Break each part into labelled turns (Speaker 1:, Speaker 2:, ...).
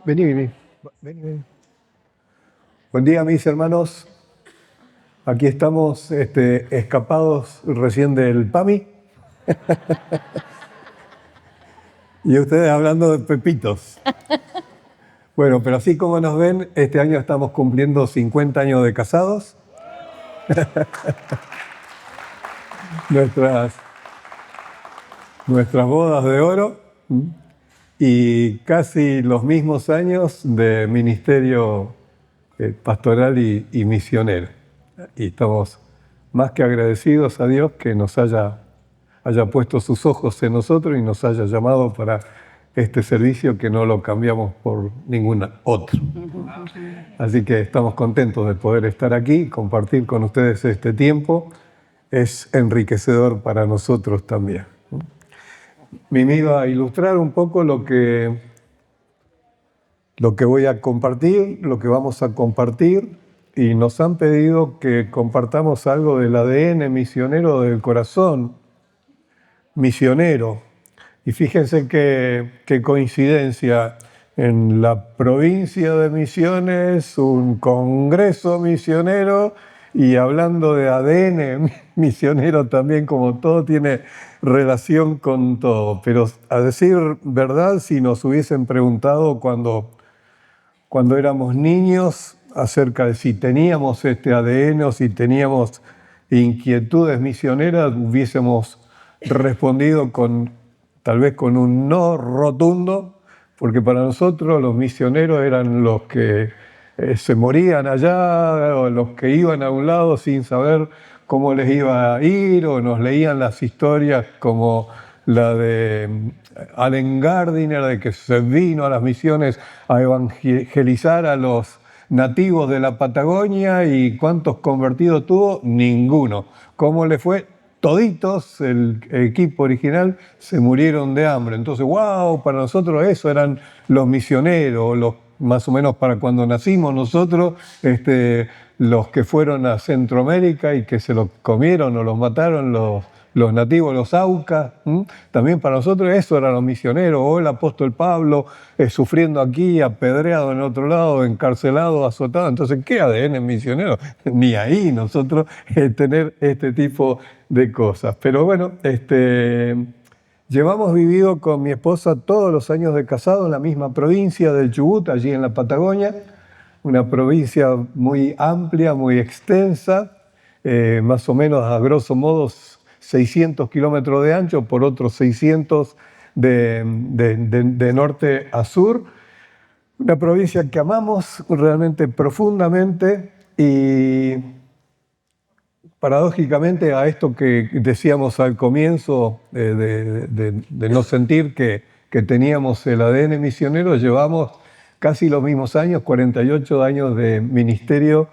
Speaker 1: Vení, vení. Vení, vení. Buen día, mis hermanos. Aquí estamos escapados recién del PAMI. Y ustedes hablando de pepitos. Bueno, pero así como nos ven, este año estamos cumpliendo 50 años de casados. Nuestras bodas de oro. Y casi los mismos años de ministerio pastoral y misionero. Y estamos más que agradecidos a Dios que nos haya puesto sus ojos en nosotros y nos haya llamado para este servicio que no lo cambiamos por ningún otro. Así que estamos contentos de poder estar aquí y compartir con ustedes este tiempo. Es enriquecedor para nosotros también. Me iba a ilustrar un poco lo que voy a compartir, lo que vamos a compartir, y nos han pedido que compartamos algo del ADN misionero del corazón misionero. Y fíjense qué coincidencia, en la provincia de Misiones, un congreso misionero, y hablando de ADN misionero también, como todo tiene relación con todo. Pero a decir verdad, si nos hubiesen preguntado cuando éramos niños acerca de si teníamos este ADN o si teníamos inquietudes misioneras, hubiésemos respondido tal vez con un no rotundo, porque para nosotros los misioneros eran los que se morían allá, o los que iban a un lado sin saber cómo les iba a ir, o nos leían las historias como la de Allen Gardiner, de que se vino a las misiones a evangelizar a los nativos de la Patagonia, y ¿cuántos convertidos tuvo? Ninguno. ¿Cómo le fue? Toditos, el equipo original, se murieron de hambre. Entonces, wow, para nosotros eso eran los misioneros, más o menos para cuando nacimos nosotros, los que fueron a Centroamérica y que se los comieron o los mataron los nativos, los aucas. También para nosotros eso eran los misioneros, o el apóstol Pablo sufriendo aquí, apedreado en otro lado, encarcelado, azotado. Entonces, ¿qué ADN misionero? Ni ahí nosotros tener este tipo de cosas. Pero bueno, llevamos vivido con mi esposa todos los años de casado en la misma provincia del Chubut, allí en la Patagonia, una provincia muy amplia, muy extensa, más o menos a grosso modo 600 kilómetros de ancho por otros 600 de norte a sur. Una provincia que amamos realmente profundamente, y paradójicamente a esto que decíamos al comienzo, de no sentir que teníamos el ADN misionero, llevamos casi los mismos años, 48 años de ministerio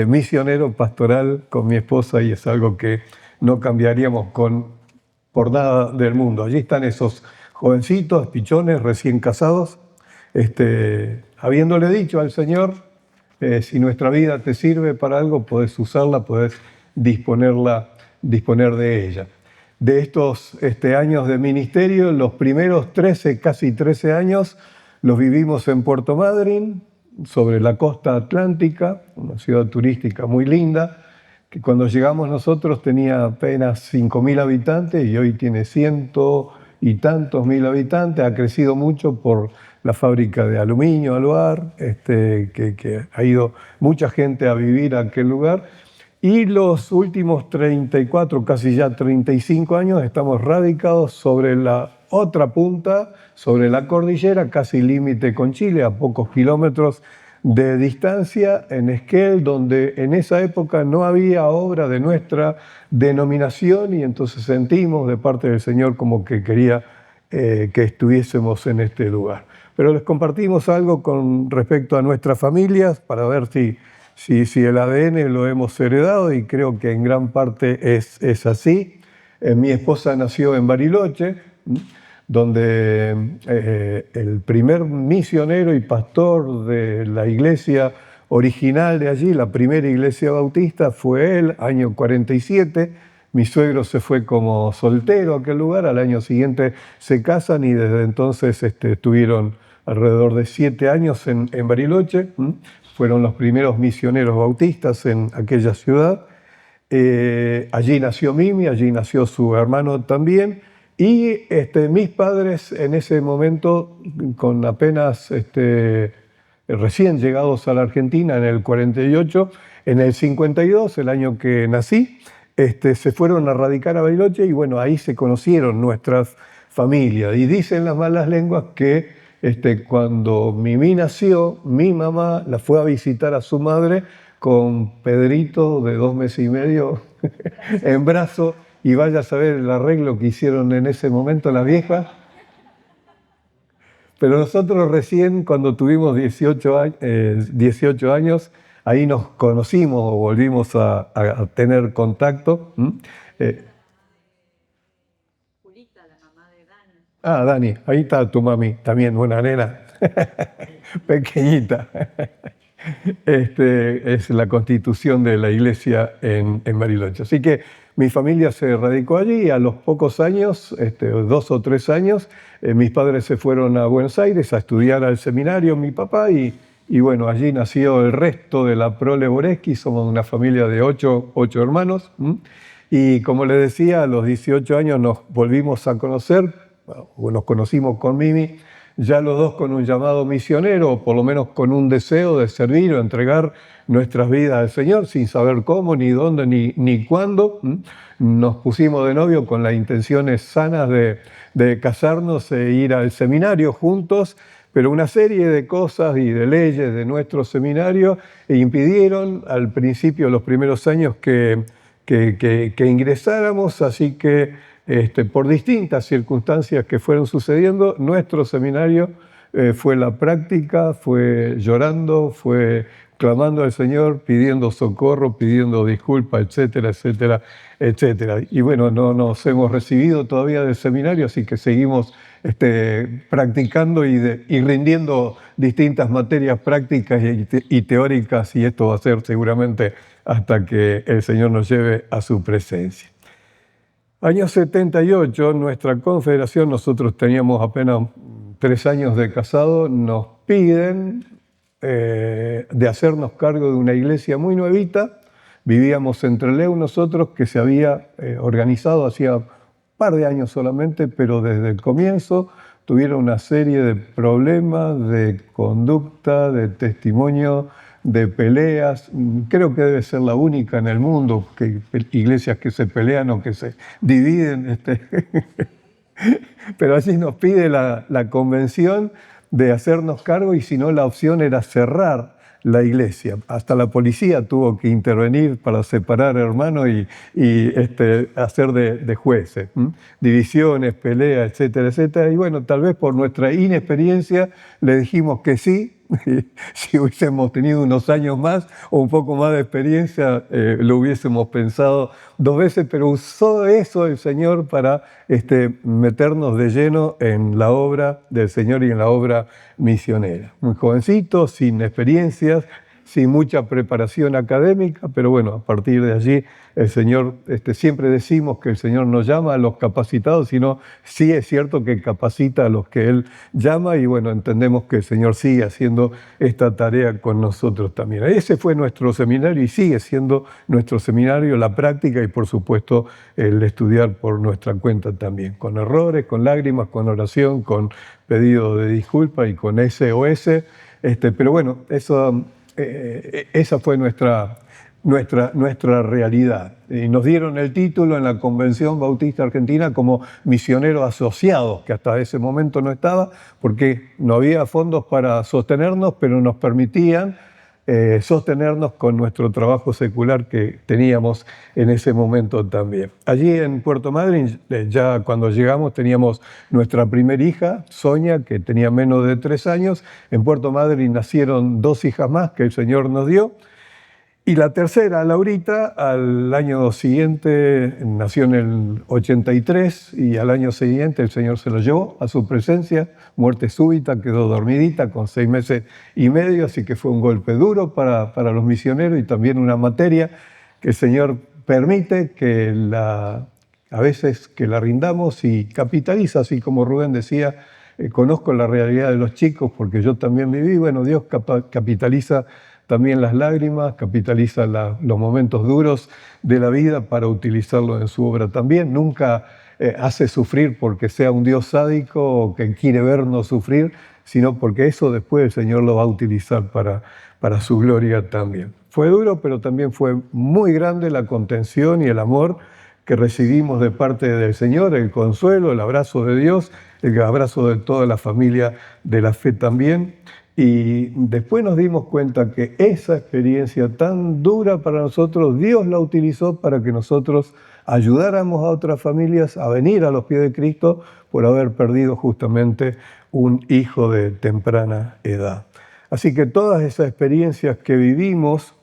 Speaker 1: misionero pastoral con mi esposa, y es algo que no cambiaríamos por nada del mundo. Allí están esos jovencitos, pichones, recién casados, habiéndole dicho al Señor, si nuestra vida te sirve para algo, podés usarla, podés disponer de ella. De estos años de ministerio, los primeros 13, casi 13 años, los vivimos en Puerto Madryn, sobre la costa atlántica, una ciudad turística muy linda, que cuando llegamos nosotros tenía apenas 5.000 habitantes y hoy tiene 100 y tantos mil habitantes. Ha crecido mucho por la fábrica de aluminio Aluar, que ha ido mucha gente a vivir a aquel lugar. Y los últimos 34, casi ya 35 años, estamos radicados sobre la otra punta, sobre la cordillera, casi límite con Chile, a pocos kilómetros de distancia, en Esquel, donde en esa época no había obra de nuestra denominación, y entonces sentimos de parte del Señor como que quería que estuviésemos en este lugar. Pero les compartimos algo con respecto a nuestras familias para ver si el ADN lo hemos heredado, y creo que en gran parte es así. Mi esposa nació en Bariloche, donde el primer misionero y pastor de la iglesia original de allí, la primera iglesia bautista, fue él, año 47. Mi suegro se fue como soltero a aquel lugar, al año siguiente se casan, y desde entonces estuvieron alrededor de 7 años en Bariloche. Fueron los primeros misioneros bautistas en aquella ciudad. Allí nació Mimi, allí nació su hermano también. Y mis padres en ese momento, con apenas recién llegados a la Argentina en el 48, en el 52, el año que nací, se fueron a radicar a Bariloche y bueno, ahí se conocieron nuestras familias. Y dicen las malas lenguas que cuando Mimi nació, mi mamá la fue a visitar a su madre con Pedrito de 2 meses y medio en brazo, y vaya a saber el arreglo que hicieron en ese momento las viejas. Pero nosotros recién, cuando tuvimos 18 años, ahí nos conocimos o volvimos a tener contacto.
Speaker 2: Julita, la mamá de Dani.
Speaker 1: Ah, Dani, ahí está tu mami, también buena nena, pequeñita. Es la constitución de la iglesia en Bariloche. Así que mi familia se radicó allí y a los pocos años, 2 o 3 años, mis padres se fueron a Buenos Aires a estudiar al seminario, mi papá, y bueno, allí nació el resto de la prole Boreschi. Somos una familia de 8 hermanos. Y como les decía, a los 18 años nos volvimos a conocer, o nos conocimos con Mimi, ya los dos con un llamado misionero, o por lo menos con un deseo de servir o entregar nuestras vidas al Señor, sin saber cómo, ni dónde, ni cuándo. Nos pusimos de novio con las intenciones sanas de casarnos e ir al seminario juntos, pero una serie de cosas y de leyes de nuestro seminario impidieron al principio, los primeros años, que ingresáramos, así que por distintas circunstancias que fueron sucediendo, nuestro seminario fue la práctica, fue llorando, fue clamando al Señor, pidiendo socorro, pidiendo disculpas, etcétera, etcétera, etcétera. Y bueno, no nos hemos recibido todavía del seminario, así que seguimos practicando y rindiendo distintas materias prácticas y teóricas, y esto va a ser seguramente hasta que el Señor nos lleve a su presencia. Año 78, nuestra confederación, nosotros teníamos apenas 3 años de casado, nos piden de hacernos cargo de una iglesia muy nuevita. Vivíamos en Trelew nosotros, que se había organizado hacía un par de años solamente, pero desde el comienzo tuvieron una serie de problemas de conducta, de testimonio, de peleas. Creo que debe ser la única en el mundo, que iglesias que se pelean o que se dividen. Pero allí nos pide la convención de hacernos cargo, y si no, la opción era cerrar la iglesia. Hasta la policía tuvo que intervenir para separar hermanos y hacer de jueces. Divisiones, peleas, etcétera, etcétera. Y bueno, tal vez por nuestra inexperiencia le dijimos que sí. Si hubiésemos tenido unos años más o un poco más de experiencia, lo hubiésemos pensado 2 veces, pero usó eso el Señor para meternos de lleno en la obra del Señor y en la obra misionera. Muy jovencitos, sin experiencias, sin mucha preparación académica, pero bueno, a partir de allí el Señor, siempre decimos que el Señor no llama a los capacitados, sino sí es cierto que capacita a los que Él llama, y bueno, entendemos que el Señor sigue haciendo esta tarea con nosotros también. Ese fue nuestro seminario y sigue siendo nuestro seminario, la práctica y por supuesto el estudiar por nuestra cuenta también, con errores, con lágrimas, con oración, con pedido de disculpa y con SOS, pero bueno, eso... esa fue nuestra realidad. Y nos dieron el título en la Convención Bautista Argentina como misioneros asociados, que hasta ese momento no estaba, porque no había fondos para sostenernos, pero nos permitían sostenernos con nuestro trabajo secular que teníamos en ese momento también. Allí en Puerto Madryn, ya cuando llegamos, teníamos nuestra primera hija, Sonia, que tenía menos de 3 años. En Puerto Madryn nacieron 2 hijas más que el Señor nos dio. Y la tercera, Laurita, al año siguiente, nació en el 83, y al año siguiente el Señor se la llevó a su presencia, muerte súbita, quedó dormidita con 6 meses y medio, así que fue un golpe duro para los misioneros, y también una materia que el Señor permite que a veces que la rindamos y capitaliza, así como Rubén decía, conozco la realidad de los chicos porque yo también viví. Bueno, Dios capitaliza también las lágrimas, capitaliza los momentos duros de la vida para utilizarlo en su obra también. Nunca hace sufrir porque sea un Dios sádico o que quiere vernos sufrir, sino porque eso después el Señor lo va a utilizar para su gloria también. Fue duro, pero también fue muy grande la contención y el amor que recibimos de parte del Señor, el consuelo, el abrazo de Dios, el abrazo de toda la familia de la fe también. Y después nos dimos cuenta que esa experiencia tan dura para nosotros, Dios la utilizó para que nosotros ayudáramos a otras familias a venir a los pies de Cristo por haber perdido justamente un hijo de temprana edad. Así que todas esas experiencias que vivimos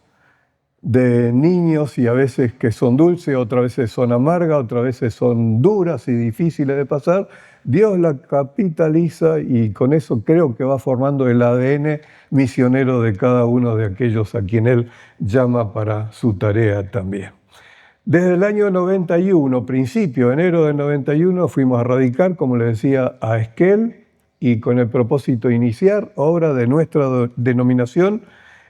Speaker 1: de niños y a veces que son dulces, otras veces son amargas, otras veces son duras y difíciles de pasar, Dios la capitaliza y con eso creo que va formando el ADN misionero de cada uno de aquellos a quien Él llama para su tarea también. Desde el año 91, principio, enero del 91, fuimos a radicar, como les decía, a Esquel y con el propósito de iniciar obra de nuestra denominación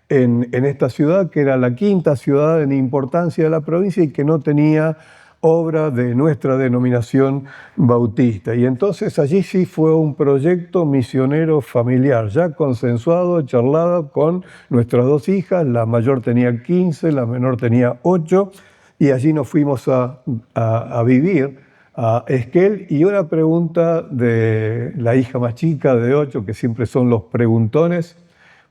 Speaker 1: en esta ciudad, que era la quinta ciudad en importancia de la provincia y que no tenía obra de nuestra denominación bautista. Y entonces allí sí fue un proyecto misionero familiar, ya consensuado, charlado con nuestras dos hijas, la mayor tenía 15, la menor tenía 8, y allí nos fuimos a vivir a Esquel. Y una pregunta de la hija más chica de 8, que siempre son los preguntones.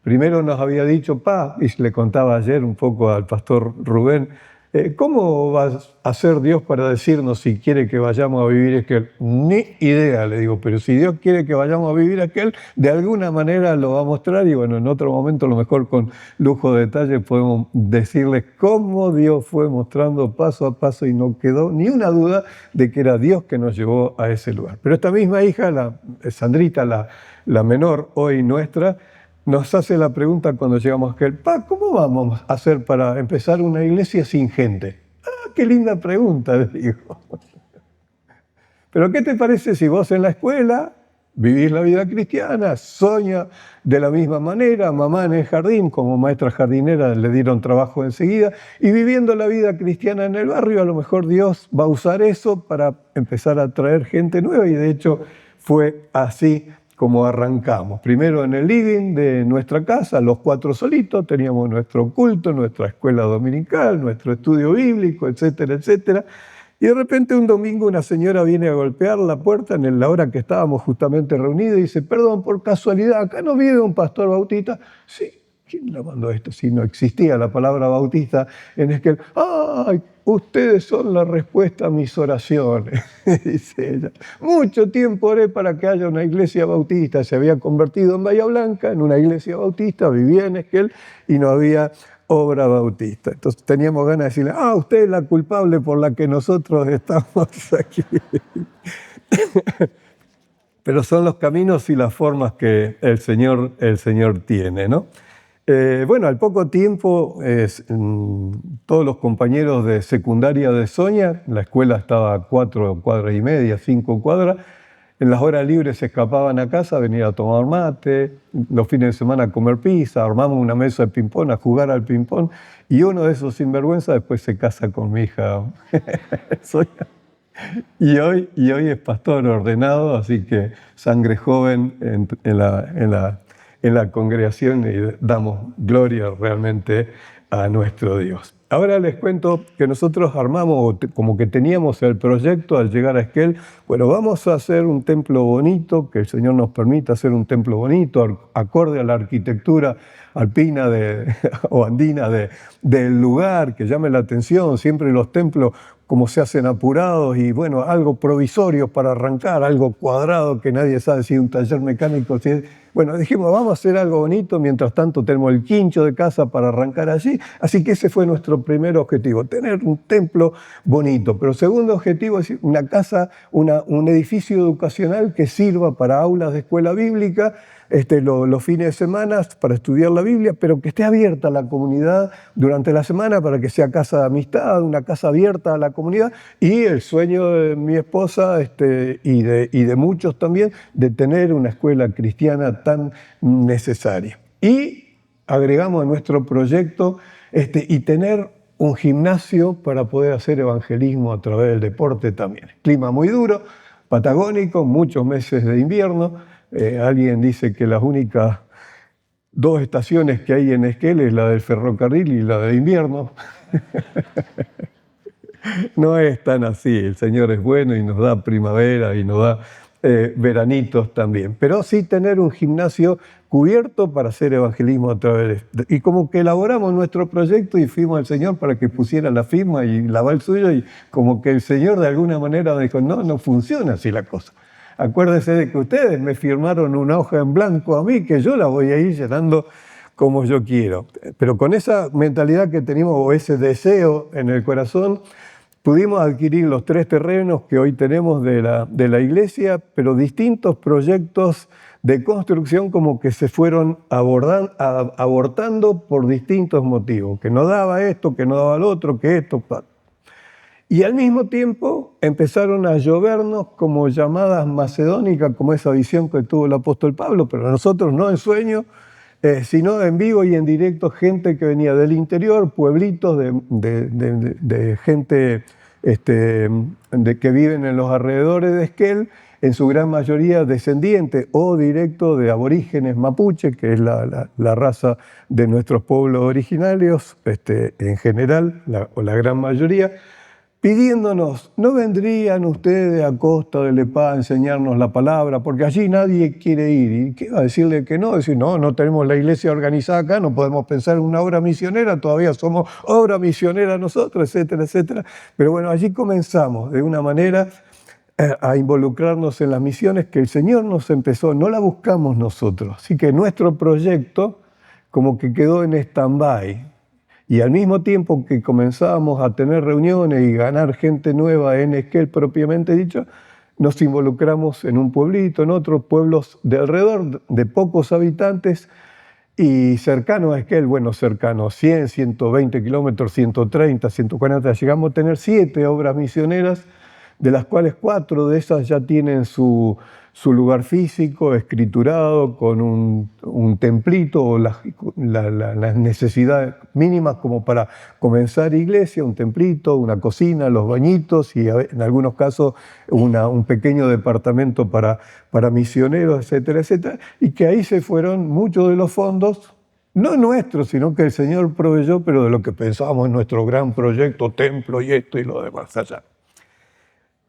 Speaker 1: Primero nos había dicho, y le contaba ayer un poco al pastor Rubén, ¿cómo va a hacer Dios para decirnos si quiere que vayamos a vivir a Esquel? Ni idea, le digo, pero si Dios quiere que vayamos a vivir a Esquel, de alguna manera lo va a mostrar y bueno, en otro momento a lo mejor con lujo de detalle podemos decirles cómo Dios fue mostrando paso a paso y no quedó ni una duda de que era Dios que nos llevó a ese lugar. Pero esta misma hija, Sandrita, la menor hoy nuestra, nos hace la pregunta cuando llegamos a Esquel, ¿cómo vamos a hacer para empezar una iglesia sin gente? Qué linda pregunta, le digo. Pero ¿qué te parece si vos en la escuela vivís la vida cristiana, Sonia de la misma manera, mamá en el jardín, como maestra jardinera le dieron trabajo enseguida, y viviendo la vida cristiana en el barrio, a lo mejor Dios va a usar eso para empezar a traer gente nueva, y de hecho fue así como arrancamos. Primero en el living de nuestra casa, los 4 solitos, teníamos nuestro culto, nuestra escuela dominical, nuestro estudio bíblico, etcétera, etcétera. Y de repente un domingo una señora viene a golpear la puerta en la hora que estábamos justamente reunidos y dice, perdón, por casualidad, ¿acá no vive un pastor bautista? Sí. ¿Quién le mandó esto? Si no existía la palabra bautista en Esquel. ¡Ay! Ustedes son la respuesta a mis oraciones, dice ella. Mucho tiempo oré para que haya una iglesia bautista. Se había convertido en Bahía Blanca, en una iglesia bautista, vivía en Esquel y no había obra bautista. Entonces teníamos ganas de decirle, usted es la culpable por la que nosotros estamos aquí. Pero son los caminos y las formas que el Señor tiene, ¿no? Bueno, al poco tiempo, todos los compañeros de secundaria de Sonia, la escuela estaba a 4 cuadras y media, 5 cuadras, en las horas libres se escapaban a casa a venir a tomar mate, los fines de semana a comer pizza, armamos una mesa de ping-pong, a jugar al ping-pong, y uno de esos sinvergüenza después se casa con mi hija Sonia. Y hoy es pastor ordenado, así que sangre joven en la congregación y damos gloria realmente a nuestro Dios. Ahora les cuento que nosotros armamos, como que teníamos el proyecto al llegar a Esquel, bueno, vamos a hacer un templo bonito, que el Señor nos permita hacer un templo bonito, acorde a la arquitectura alpina o andina del lugar, que llame la atención, siempre los templos como se hacen apurados y bueno, algo provisorio para arrancar, algo cuadrado que nadie sabe si es un taller mecánico, si es... Bueno, dijimos, vamos a hacer algo bonito, mientras tanto tenemos el quincho de casa para arrancar allí, así que ese fue nuestro primer objetivo, tener un templo bonito. Pero el segundo objetivo es una casa, un edificio educacional que sirva para aulas de escuela bíblica, los fines de semana para estudiar la Biblia, pero que esté abierta a la comunidad durante la semana para que sea casa de amistad, una casa abierta a la comunidad. Y el sueño de mi esposa y de muchos también, de tener una escuela cristiana tan necesaria. Y agregamos a nuestro proyecto y tener un gimnasio para poder hacer evangelismo a través del deporte también. Clima muy duro, patagónico, muchos meses de invierno. Alguien dice que las únicas 2 estaciones que hay en Esquel es la del ferrocarril y la de invierno. No es tan así, el Señor es bueno y nos da primavera y nos da veranitos también. Pero sí tener un gimnasio cubierto para hacer evangelismo a través de... Y como que elaboramos nuestro proyecto y fuimos al Señor para que pusiera la firma y la aval suyo, y como que el Señor de alguna manera dijo, no funciona así la cosa. Acuérdense de que ustedes me firmaron una hoja en blanco a mí, que yo la voy a ir llenando como yo quiero. Pero con esa mentalidad que teníamos, o ese deseo en el corazón, pudimos adquirir los 3 terrenos que hoy tenemos de la iglesia, pero distintos proyectos de construcción como que se fueron abortando por distintos motivos, que no daba esto, que no daba lo otro, que esto... Y al mismo tiempo empezaron a llovernos como llamadas macedónicas, como esa visión que tuvo el apóstol Pablo, pero nosotros no en sueño, sino en vivo y en directo, gente que venía del interior, pueblitos de gente que viven en los alrededores de Esquel, en su gran mayoría descendiente o directo de aborígenes mapuche, que es la raza de nuestros pueblos originarios, en general, o la gran mayoría, pidiéndonos, ¿no vendrían ustedes a Costa del Epá a enseñarnos la palabra? Porque allí nadie quiere ir. ¿Y qué va a decirle que no? Decir, no tenemos la iglesia organizada acá, no podemos pensar en una obra misionera, todavía somos obra misionera nosotros, etcétera, etcétera. Pero bueno, allí comenzamos de una manera a involucrarnos en las misiones que el Señor nos empezó, no la buscamos nosotros. Así que nuestro proyecto como que quedó en stand-by. Y al mismo tiempo que comenzábamos a tener reuniones y ganar gente nueva en Esquel propiamente dicho, nos involucramos en un pueblito, en otros pueblos de alrededor, de pocos habitantes y cercano a Esquel, bueno, cercano, 100, 120 kilómetros, 130, 140, llegamos a tener 7 obras misioneras, de las cuales 4 de esas ya tienen su lugar físico, escriturado, con un templito o las necesidades mínimas como para comenzar iglesia, un templito, una cocina, los bañitos y en algunos casos un pequeño departamento para misioneros, etcétera, etcétera. Y que ahí se fueron muchos de los fondos, no nuestros, sino que el Señor proveyó, pero de lo que pensábamos en nuestro gran proyecto, templo y esto y lo demás allá.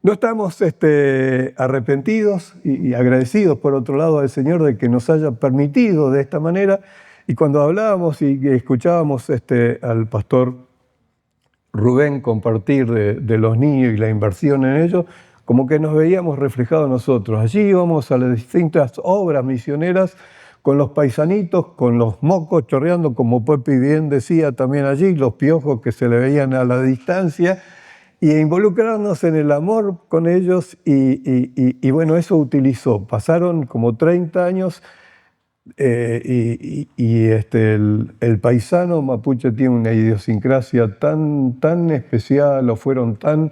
Speaker 1: No estamos arrepentidos y agradecidos, por otro lado, al Señor de que nos haya permitido de esta manera. Y cuando hablábamos y escuchábamos al pastor Rubén compartir de los niños y la inversión en ellos, como que nos veíamos reflejados nosotros. Allí íbamos a las distintas obras misioneras con los paisanitos, con los mocos chorreando, como Pepe bien decía también allí, los piojos que se le veían a la distancia, y involucrarnos en el amor con ellos y bueno, eso utilizó. Pasaron como 30 años el paisano mapuche tiene una idiosincrasia tan especial, o fueron tan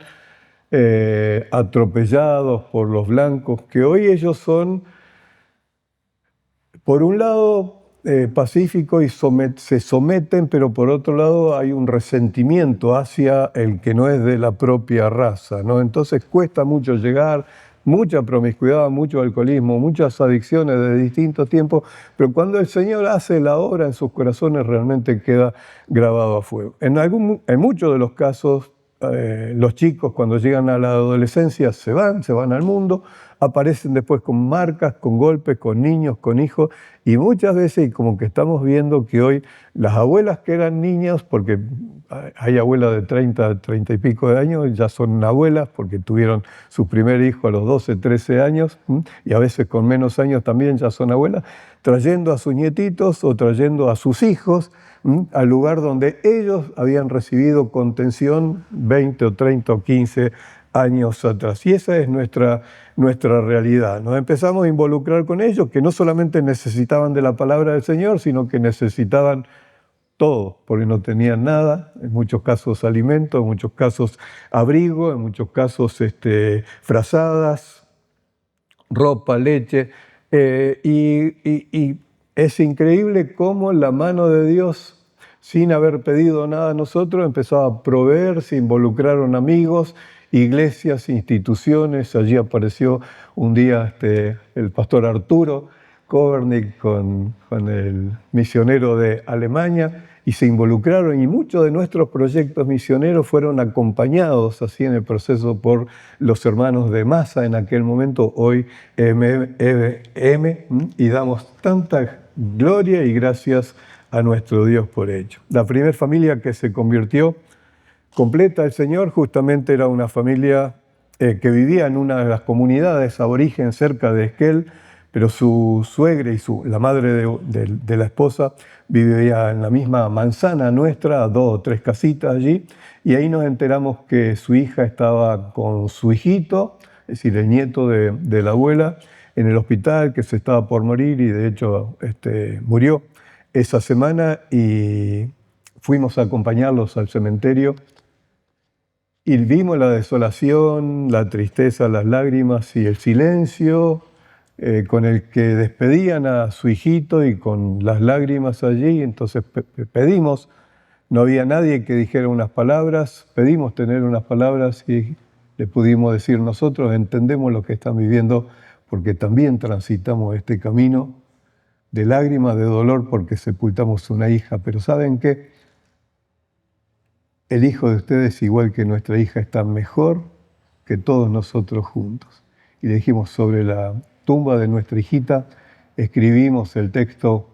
Speaker 1: atropellados por los blancos, que hoy ellos son, por un lado, pacífico y se someten, pero por otro lado hay un resentimiento hacia el que no es de la propia raza, ¿no? Entonces cuesta mucho llegar, mucha promiscuidad, mucho alcoholismo, muchas adicciones de distintos tiempos, pero cuando el Señor hace la obra en sus corazones realmente queda grabado a fuego. En muchos de los casos, los chicos cuando llegan a la adolescencia se van al mundo, aparecen después con marcas, con golpes, con niños, con hijos, y muchas veces, como que estamos viendo que hoy las abuelas que eran niñas, porque hay abuelas de 30 y pico de años, ya son abuelas porque tuvieron su primer hijo a los 12, 13 años, y a veces con menos años también ya son abuelas, trayendo a sus nietitos o trayendo a sus hijos al lugar donde ellos habían recibido contención 20 o 30 o 15 años atrás. Y esa es nuestra realidad. Nos empezamos a involucrar con ellos, que no solamente necesitaban de la palabra del Señor, sino que necesitaban todo, porque no tenían nada, en muchos casos alimento, en muchos casos abrigo, en muchos casos frazadas, ropa, leche, y es increíble cómo la mano de Dios, sin haber pedido nada a nosotros, empezó a proveer, se involucraron amigos, iglesias, instituciones. Allí apareció un día el pastor Arturo Kovernik con el misionero de Alemania, y se involucraron, y muchos de nuestros proyectos misioneros fueron acompañados así en el proceso por los hermanos de Masa en aquel momento, hoy y damos tanta gloria y gracias a nuestro Dios por ello. La primera familia que se convirtió completa al Señor justamente era una familia que vivía en una de las comunidades aborigen cerca de Esquel, pero su suegra y la madre de la esposa vivía en la misma manzana nuestra, a 2 o 3 casitas allí, y ahí nos enteramos que su hija estaba con su hijito, es decir, el nieto de la abuela, en el hospital, que se estaba por morir, y de hecho murió esa semana, y fuimos a acompañarlos al cementerio, y vimos la desolación, la tristeza, las lágrimas y el silencio con el que despedían a su hijito, y con las lágrimas allí. Entonces pedimos, no había nadie que dijera unas palabras, pedimos tener unas palabras, y le pudimos decir: nosotros entendemos lo que están viviendo, porque también transitamos este camino de lágrimas, de dolor, porque sepultamos una hija. Pero ¿saben qué? El hijo de ustedes, igual que nuestra hija, está mejor que todos nosotros juntos. Y le dijimos: sobre la tumba de nuestra hijita escribimos el texto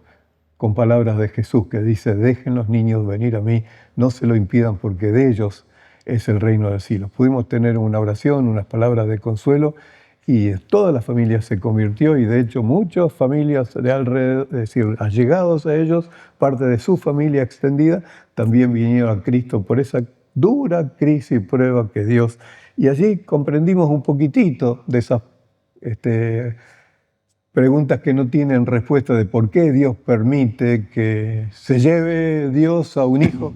Speaker 1: con palabras de Jesús que dice: dejen los niños venir a mí, no se lo impidan, porque de ellos es el reino del cielo. Pudimos tener una oración, unas palabras de consuelo, y toda la familia se convirtió, y de hecho muchas familias de alrededor, es decir, allegados a ellos, parte de su familia extendida, también vinieron a Cristo por esa dura crisis y prueba que Dios. Y allí comprendimos un poquitito de esas preguntas que no tienen respuesta, de por qué Dios permite que se lleve Dios a un hijo.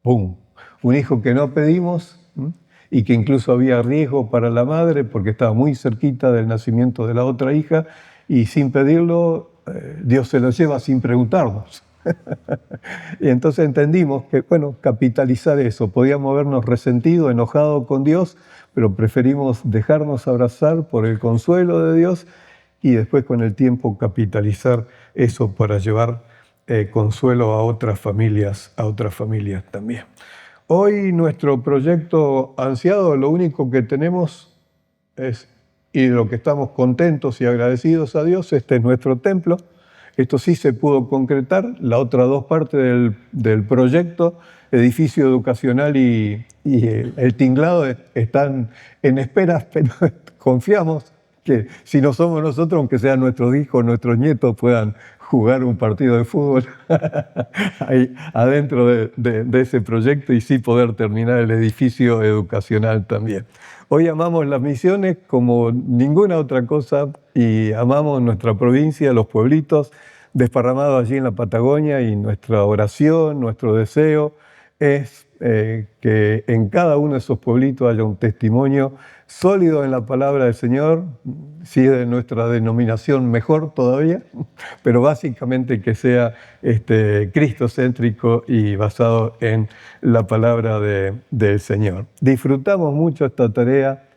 Speaker 1: ¡Pum! Un hijo que no pedimos, y que incluso había riesgo para la madre porque estaba muy cerquita del nacimiento de la otra hija, y sin pedirlo, Dios se lo lleva sin preguntarnos. Y entonces entendimos que, bueno, capitalizar eso, podíamos habernos resentido, enojado con Dios, pero preferimos dejarnos abrazar por el consuelo de Dios, y después con el tiempo capitalizar eso para llevar consuelo a otras familias también. Hoy nuestro proyecto ansiado, lo único que tenemos es, y de lo que estamos contentos y agradecidos a Dios, este es nuestro templo. Esto sí se pudo concretar. La otra 2 partes del proyecto, edificio educacional y el tinglado, están en espera, pero confiamos que si no somos nosotros, aunque sean nuestros hijos, nuestros nietos, puedan jugar un partido de fútbol ahí adentro de ese proyecto, y sí poder terminar el edificio educacional también. Hoy amamos las misiones como ninguna otra cosa, y amamos nuestra provincia, los pueblitos desparramados allí en la Patagonia, y nuestra oración, nuestro deseo es que en cada uno de esos pueblitos haya un testimonio sólido en la palabra del Señor. Si es de nuestra denominación, mejor todavía, pero básicamente que sea cristocéntrico y basado en la palabra del Señor. Disfrutamos mucho esta tarea,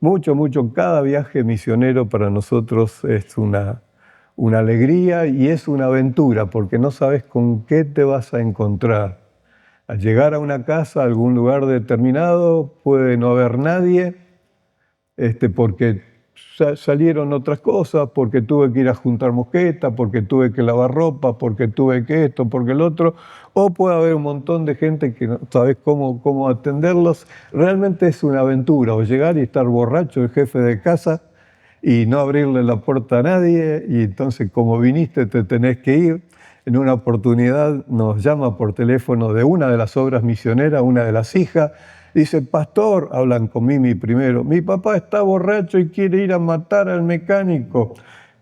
Speaker 1: mucho. Cada viaje misionero para nosotros es una alegría y es una aventura, porque no sabes con qué te vas a encontrar. Al llegar a una casa, a algún lugar determinado, puede no haber nadie, porque salieron otras cosas, porque tuve que ir a juntar mosqueta, porque tuve que lavar ropa, porque tuve que esto, porque el otro, o puede haber un montón de gente que no sabes cómo atenderlos. Realmente es una aventura, o llegar y estar borracho el jefe de casa y no abrirle la puerta a nadie, y entonces como viniste te tenés que ir. En una oportunidad nos llama por teléfono de una de las obras misioneras, una de las hijas. Dice, pastor, hablan con Mimi primero, mi papá está borracho y quiere ir a matar al mecánico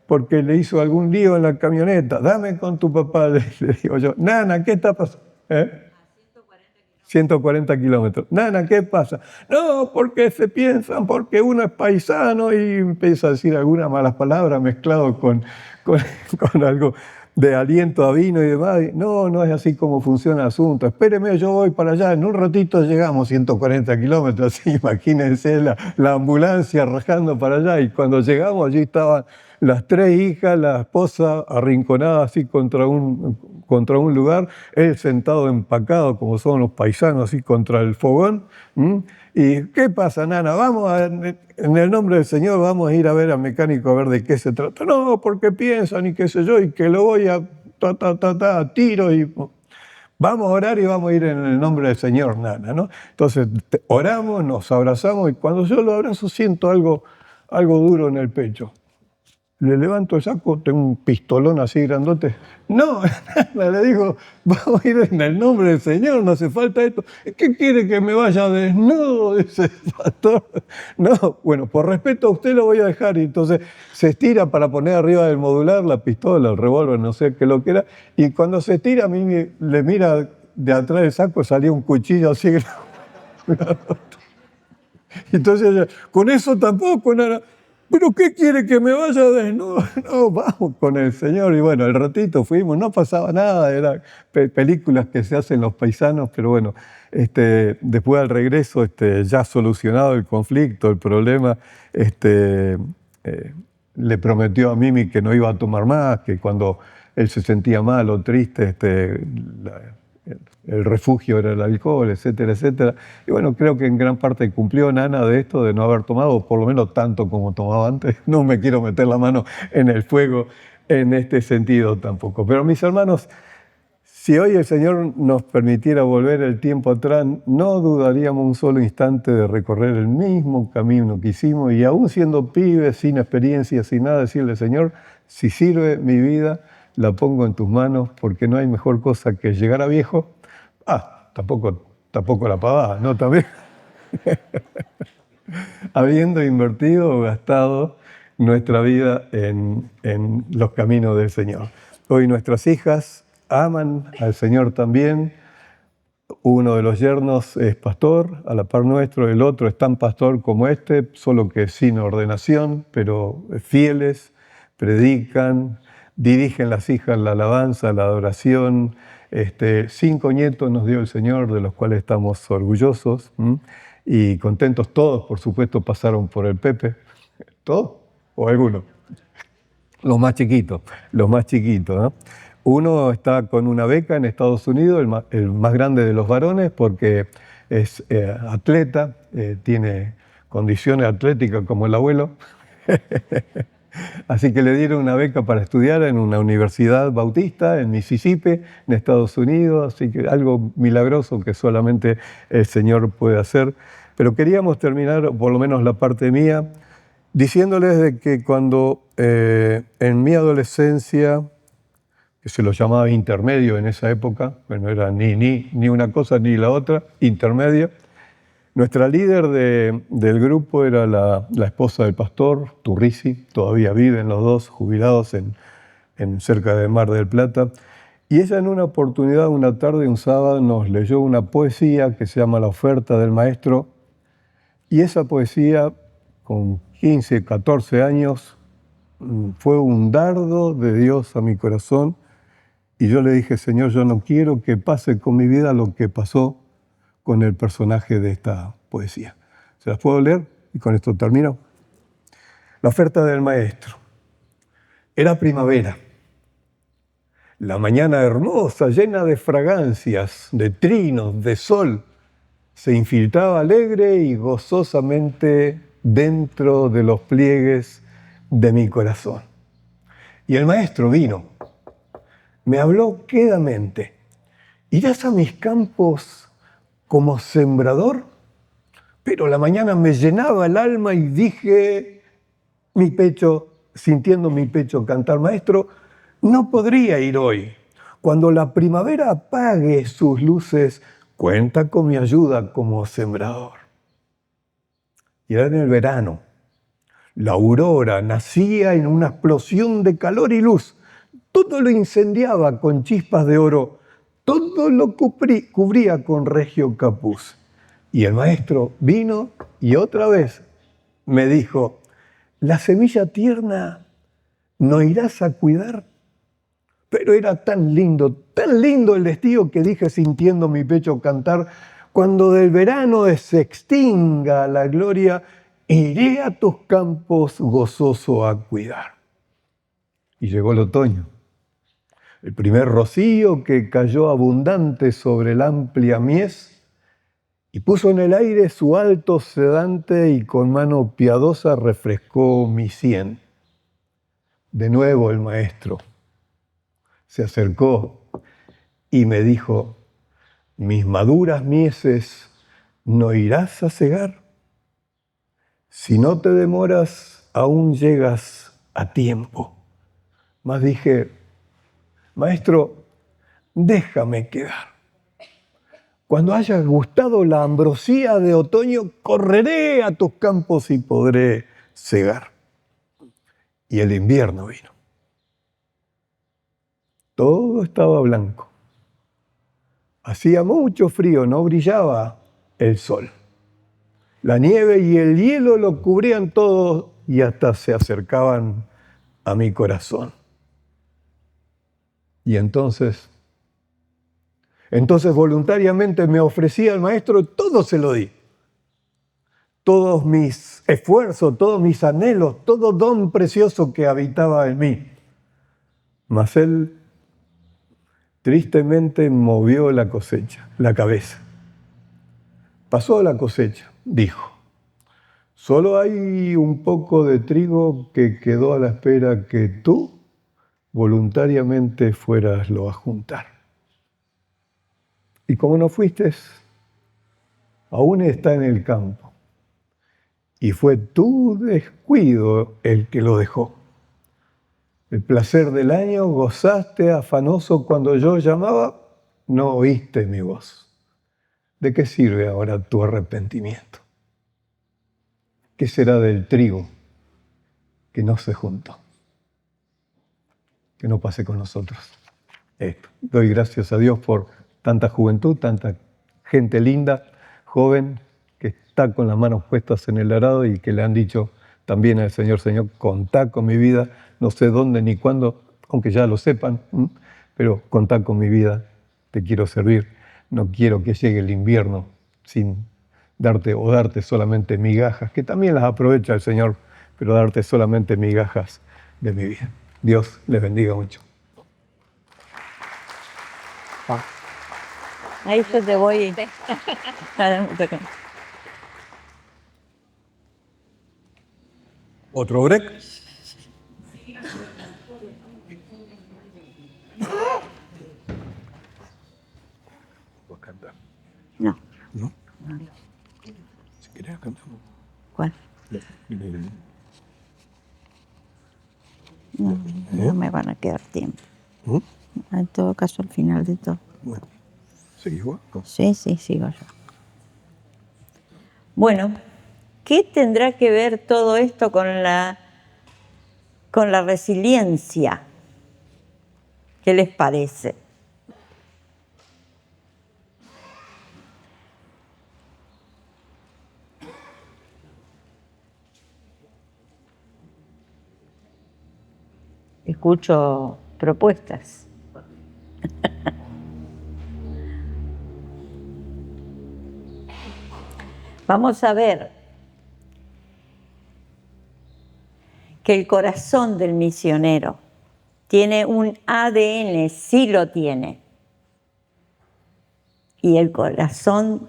Speaker 1: porque le hizo algún lío en la camioneta. Dame con tu papá, le digo yo. Nana, ¿qué está pasando? 140 kilómetros. Nana, ¿qué pasa? No, porque se piensan, porque uno es paisano, y empieza a decir algunas malas palabras mezclado con algo de aliento a vino y demás. No, no es así como funciona el asunto. Espéreme, yo voy para allá. En un ratito llegamos 140 kilómetros. Imagínense la ambulancia rajando para allá. Y cuando llegamos, allí estaban las tres hijas, la esposa arrinconada así contra un lugar, él sentado empacado, como son los paisanos, así contra el fogón. ¿Y qué pasa, nana? En el nombre del Señor, vamos a ir a ver al mecánico a ver de qué se trata. No, porque piensan y qué sé yo, y que lo voy a tiro y... Vamos a orar y vamos a ir en el nombre del Señor, nana, ¿no? Entonces oramos, nos abrazamos, y cuando yo lo abrazo siento algo duro en el pecho. Le levanto el saco, tengo un pistolón así grandote. No, le digo, vamos a ir en el nombre del Señor, no hace falta esto. ¿Qué quiere, que me vaya desnudo? Dice el pastor. No, bueno, por respeto a usted lo voy a dejar. Y entonces se estira para poner arriba del modular la pistola, el revólver, no sé qué lo que era. Y cuando se estira, a mí le mira de atrás del saco, salía un cuchillo así. Entonces ella, con eso tampoco, nada. ¿Pero qué quiere, que me vaya desnudo? No, vamos con el Señor. Y bueno, al ratito fuimos, no pasaba nada, eran películas que se hacen los paisanos, pero bueno, después al regreso, ya solucionado el conflicto, el problema, le prometió a Mimi que no iba a tomar más, que cuando él se sentía mal o triste, el refugio era el alcohol, etcétera, etcétera. Y bueno, creo que en gran parte cumplió Nana de esto, de no haber tomado, por lo menos tanto como tomaba antes. No me quiero meter la mano en el fuego en este sentido tampoco. Pero mis hermanos, si hoy el Señor nos permitiera volver el tiempo atrás, no dudaríamos un solo instante de recorrer el mismo camino que hicimos, y aún siendo pibes, sin experiencia, sin nada, decirle, Señor, si sirve mi vida, la pongo en tus manos, porque no hay mejor cosa que llegar a viejo. Tampoco la pavada, ¿no? También habiendo invertido o gastado nuestra vida en los caminos del Señor. Hoy nuestras hijas aman al Señor también. Uno de los yernos es pastor, a la par nuestro, el otro es tan pastor como solo que sin ordenación, pero fieles, predican, dirigen las hijas la alabanza, la adoración. 5 nietos nos dio el Señor, de los cuales estamos orgullosos y contentos. Todos, por supuesto, pasaron por el Pepe. ¿Todos? ¿O algunos? Los más chiquitos, ¿no? Uno está con una beca en Estados Unidos, el más grande de los varones, porque es atleta, tiene condiciones atléticas como el abuelo. Así que le dieron una beca para estudiar en una universidad bautista en Mississippi, en Estados Unidos, así que algo milagroso que solamente el Señor puede hacer. Pero queríamos terminar, por lo menos la parte mía, diciéndoles de que cuando en mi adolescencia, que se lo llamaba intermedio en esa época, bueno, era ni una cosa ni la otra, intermedio. Nuestra líder del grupo era la esposa del pastor, Turrisi, todavía viven los dos jubilados en cerca de Mar del Plata. Y ella en una oportunidad, una tarde, un sábado, nos leyó una poesía que se llama La oferta del maestro. Y esa poesía, con 15, 14 años, fue un dardo de Dios a mi corazón. Y yo le dije, Señor, yo no quiero que pase con mi vida lo que pasó con el personaje de esta poesía. ¿Se las puedo leer? Y con esto termino. La oferta del maestro. Era primavera. La mañana hermosa, llena de fragancias, de trinos, de sol, se infiltraba alegre y gozosamente dentro de los pliegues de mi corazón. Y el maestro vino, me habló quedamente. ¿Irás a mis campos como sembrador? Pero la mañana me llenaba el alma y dije, mi pecho, sintiendo mi pecho cantar, maestro, no podría ir hoy. Cuando la primavera apague sus luces, cuenta con mi ayuda como sembrador. Y era en el verano. La aurora nacía en una explosión de calor y luz. Todo lo incendiaba con chispas de oro. Todo lo cubría con regio capuz. Y el maestro vino y otra vez me dijo, la semilla tierna no irás a cuidar. Pero era tan lindo el destino que dije sintiendo mi pecho cantar, cuando del verano se extinga la gloria, iré a tus campos gozoso a cuidar. Y llegó el otoño, el primer rocío que cayó abundante sobre la amplia mies y puso en el aire su alto sedante y con mano piadosa refrescó mi sien. De nuevo el maestro se acercó y me dijo, mis maduras mieses no irás a cegar. Si no te demoras, aún llegas a tiempo. Mas dije, maestro, déjame quedar. Cuando haya gustado la ambrosía de otoño, correré a tus campos y podré cegar. Y el invierno vino. Todo estaba blanco. Hacía mucho frío, no brillaba el sol. La nieve y el hielo lo cubrían todo y hasta se acercaban a mi corazón. Y entonces voluntariamente me ofrecí al maestro, todo se lo di. Todos mis esfuerzos, todos mis anhelos, todo don precioso que habitaba en mí. Mas él tristemente movió la cabeza. Pasó la cosecha, dijo. Solo hay un poco de trigo que quedó a la espera que tú voluntariamente fueraslo a juntar. Y como no fuiste, aún está en el campo. Y fue tu descuido el que lo dejó. El placer del año gozaste afanoso cuando yo llamaba, no oíste mi voz. ¿De qué sirve ahora tu arrepentimiento? ¿Qué será del trigo que no se juntó? Que no pase con nosotros esto. Doy gracias a Dios por tanta juventud, tanta gente linda, joven, que está con las manos puestas en el arado y que le han dicho también al Señor, Señor, contá con mi vida, no sé dónde ni cuándo, aunque ya lo sepan, pero contá con mi vida, te quiero servir, no quiero que llegue el invierno sin darte solamente migajas, que también las aprovecha el Señor, pero darte solamente migajas de mi vida. Dios les bendiga mucho.
Speaker 2: Ahí yo te voy.
Speaker 1: ¿Otro break? ¿Vos cantás?
Speaker 2: No.
Speaker 1: ¿No? Si querés cantamos.
Speaker 2: ¿Cuál? No me van a quedar tiempo. En todo caso, al final de todo.
Speaker 1: Bueno, ¿seguís vos?
Speaker 2: Sí, sigo yo. Bueno, ¿qué tendrá que ver todo esto con la resiliencia? ¿Qué les parece? Escucho propuestas. Vamos a ver que el corazón del misionero tiene un ADN, sí lo tiene. Y el corazón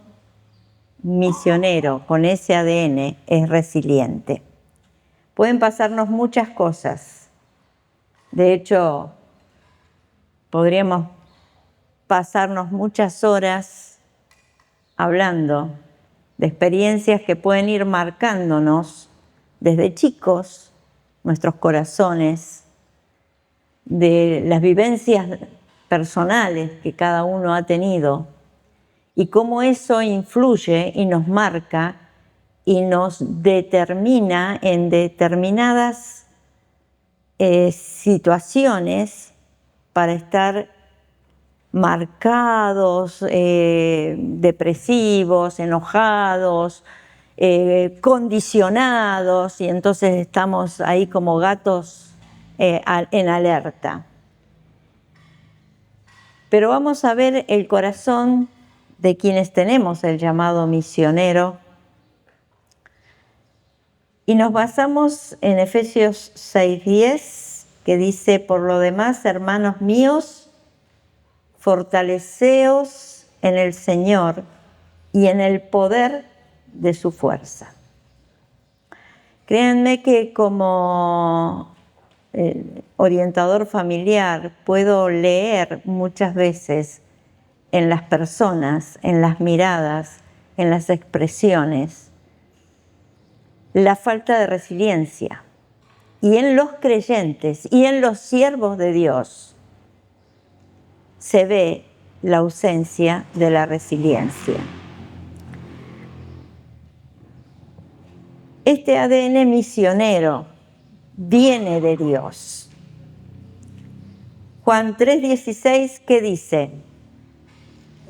Speaker 2: misionero con ese ADN es resiliente. Pueden pasarnos muchas cosas. De hecho, podríamos pasarnos muchas horas hablando de experiencias que pueden ir marcándonos desde chicos, nuestros corazones, de las vivencias personales que cada uno ha tenido y cómo eso influye y nos marca y nos determina en determinadas situaciones para estar marcados, depresivos, enojados, condicionados, y entonces estamos ahí como gatos en alerta. Pero vamos a ver el corazón de quienes tenemos el llamado misionero y nos basamos en Efesios 6:10, que dice: por lo demás, hermanos míos, fortaleceos en el Señor y en el poder de su fuerza. Créanme que como orientador familiar puedo leer muchas veces en las personas, en las miradas, en las expresiones, la falta de resiliencia. Y en los creyentes y en los siervos de Dios se ve la ausencia de la resiliencia. Este ADN misionero viene de Dios. Juan 3:16, ¿qué dice?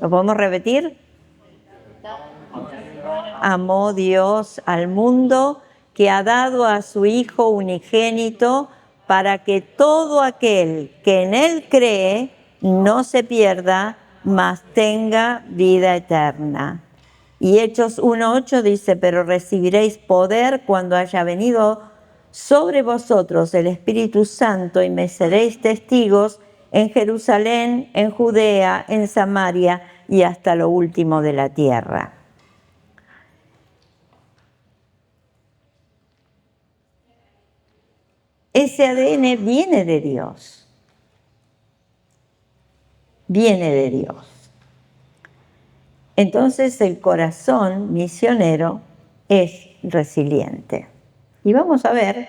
Speaker 2: ¿Lo podemos repetir? Amó Dios al mundo que ha dado a su Hijo unigénito para que todo aquel que en Él cree no se pierda, mas tenga vida eterna. Y Hechos 1:8 dice: pero recibiréis poder cuando haya venido sobre vosotros el Espíritu Santo y me seréis testigos en Jerusalén, en Judea, en Samaria y hasta lo último de la tierra. Ese ADN viene de Dios. Viene de Dios. Entonces el corazón misionero es resiliente. Y vamos a ver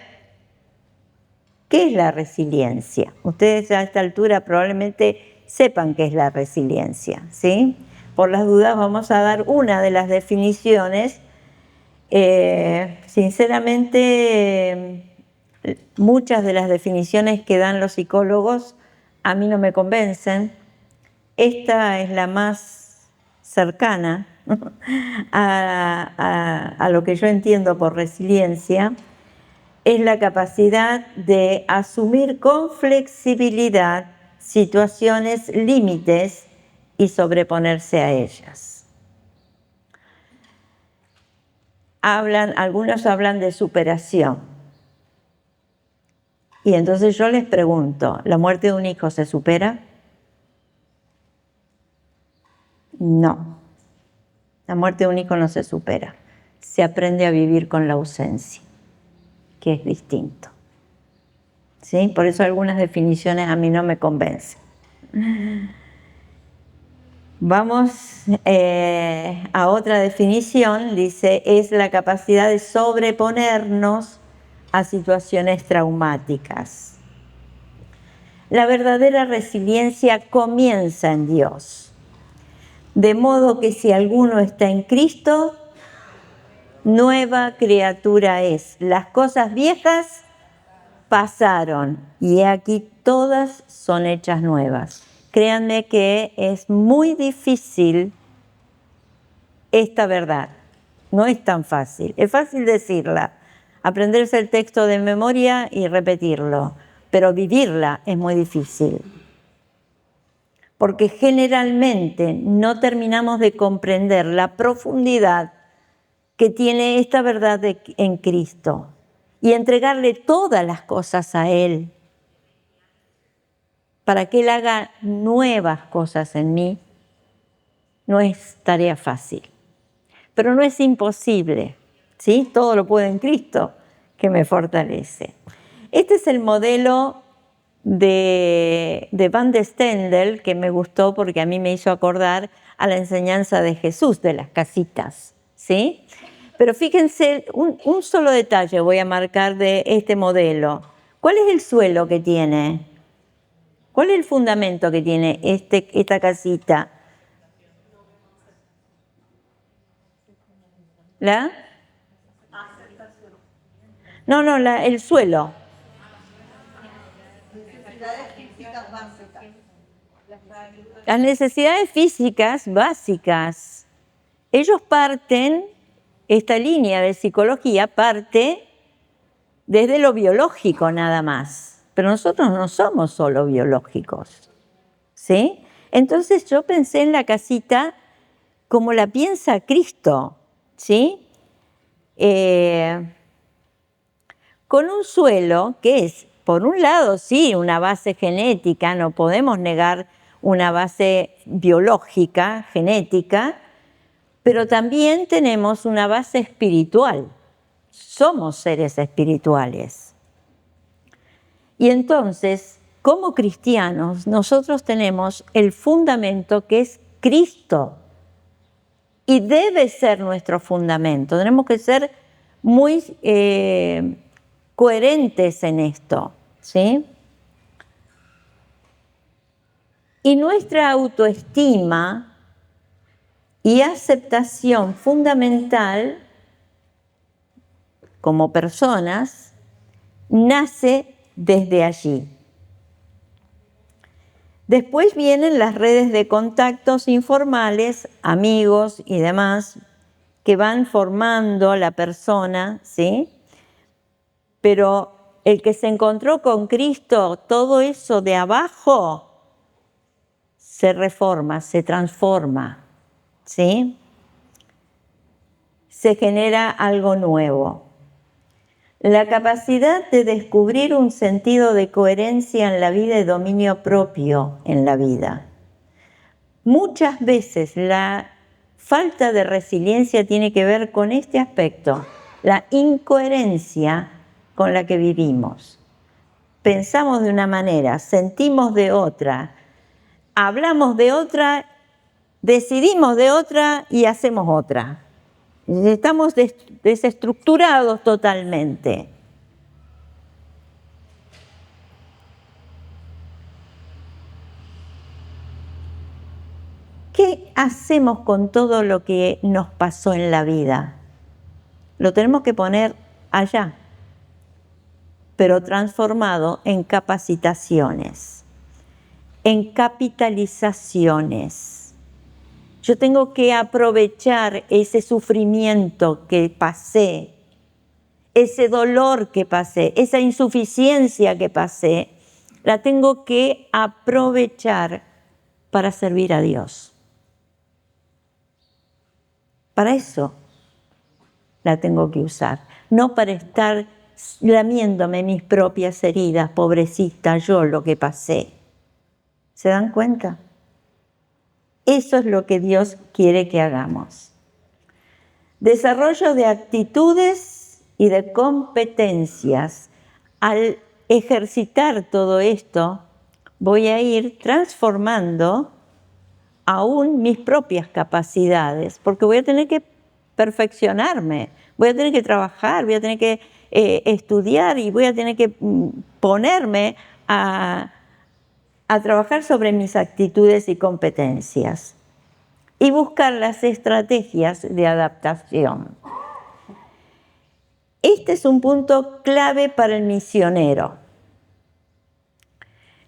Speaker 2: qué es la resiliencia. Ustedes a esta altura probablemente sepan qué es la resiliencia, ¿sí? Por las dudas vamos a dar una de las definiciones. Sinceramente, muchas de las definiciones que dan los psicólogos a mí no me convencen. Esta es la más cercana a lo que yo entiendo por resiliencia. Es la capacidad de asumir con flexibilidad situaciones límites y sobreponerse a ellas. Algunos hablan de superación. Y entonces yo les pregunto, ¿la muerte de un hijo se supera? No. La muerte de un hijo no se supera. Se aprende a vivir con la ausencia, que es distinto. ¿Sí? Por eso algunas definiciones a mí no me convencen. Vamos a otra definición. Dice, es la capacidad de sobreponernos a situaciones traumáticas. La verdadera resiliencia comienza en Dios. De modo que si alguno está en Cristo, nueva criatura es. Las cosas viejas pasaron y aquí todas son hechas nuevas. Créanme que es muy difícil esta verdad. No es tan fácil. Es fácil decirla, aprenderse el texto de memoria y repetirlo, pero vivirla es muy difícil. Porque generalmente no terminamos de comprender la profundidad que tiene esta verdad en Cristo y entregarle todas las cosas a Él para que Él haga nuevas cosas en mí no es tarea fácil. pero no es imposible, ¿sí? Todo lo puedo en Cristo que me fortalece. Este es el modelo de Van de Stendel, que me gustó porque a mí me hizo acordar a la enseñanza de Jesús de las casitas, ¿sí? Pero fíjense, un solo detalle voy a marcar de este modelo. ¿Cuál es el suelo que tiene? ¿Cuál es el fundamento que tiene esta casita? ¿La? No, el suelo. Las necesidades físicas básicas. Ellos parten, esta línea de psicología parte desde lo biológico nada más. Pero nosotros no somos solo biológicos, ¿sí? Entonces yo pensé en la casita como la piensa Cristo, ¿sí? Con un suelo que es, por un lado, sí, una base genética, no podemos negar una base biológica, genética, pero también tenemos una base espiritual. Somos seres espirituales. Y entonces, como cristianos, nosotros tenemos el fundamento que es Cristo. Y debe ser nuestro fundamento. Tenemos que ser muy coherentes en esto, ¿sí? Y nuestra autoestima y aceptación fundamental como personas nace desde allí. Después vienen las redes de contactos informales, amigos y demás, que van formando la persona, ¿sí? Pero el que se encontró con Cristo, todo eso de abajo se reforma, se transforma, ¿sí? Se genera algo nuevo. La capacidad de descubrir un sentido de coherencia en la vida y dominio propio en la vida. Muchas veces la falta de resiliencia tiene que ver con este aspecto, la incoherencia con la que vivimos. Pensamos de una manera, sentimos de otra, hablamos de otra, decidimos de otra y hacemos otra. Estamos desestructurados totalmente. ¿Qué hacemos con todo lo que nos pasó en la vida? Lo tenemos que poner allá, pero transformado en capacitaciones, en capitalizaciones. Yo tengo que aprovechar ese sufrimiento que pasé, ese dolor que pasé, esa insuficiencia que pasé, la tengo que aprovechar para servir a Dios. Para eso la tengo que usar, no para estar lamiéndome mis propias heridas, pobrecita yo lo que pasé. ¿Se dan cuenta? Eso es lo que Dios quiere que hagamos. Desarrollo de actitudes y de competencias. Al ejercitar todo esto, voy a ir transformando aún mis propias capacidades, porque voy a tener que perfeccionarme, voy a tener que trabajar, voy a tener que estudiar y voy a tener que ponerme a trabajar sobre mis actitudes y competencias y buscar las estrategias de adaptación. Este es un punto clave para el misionero.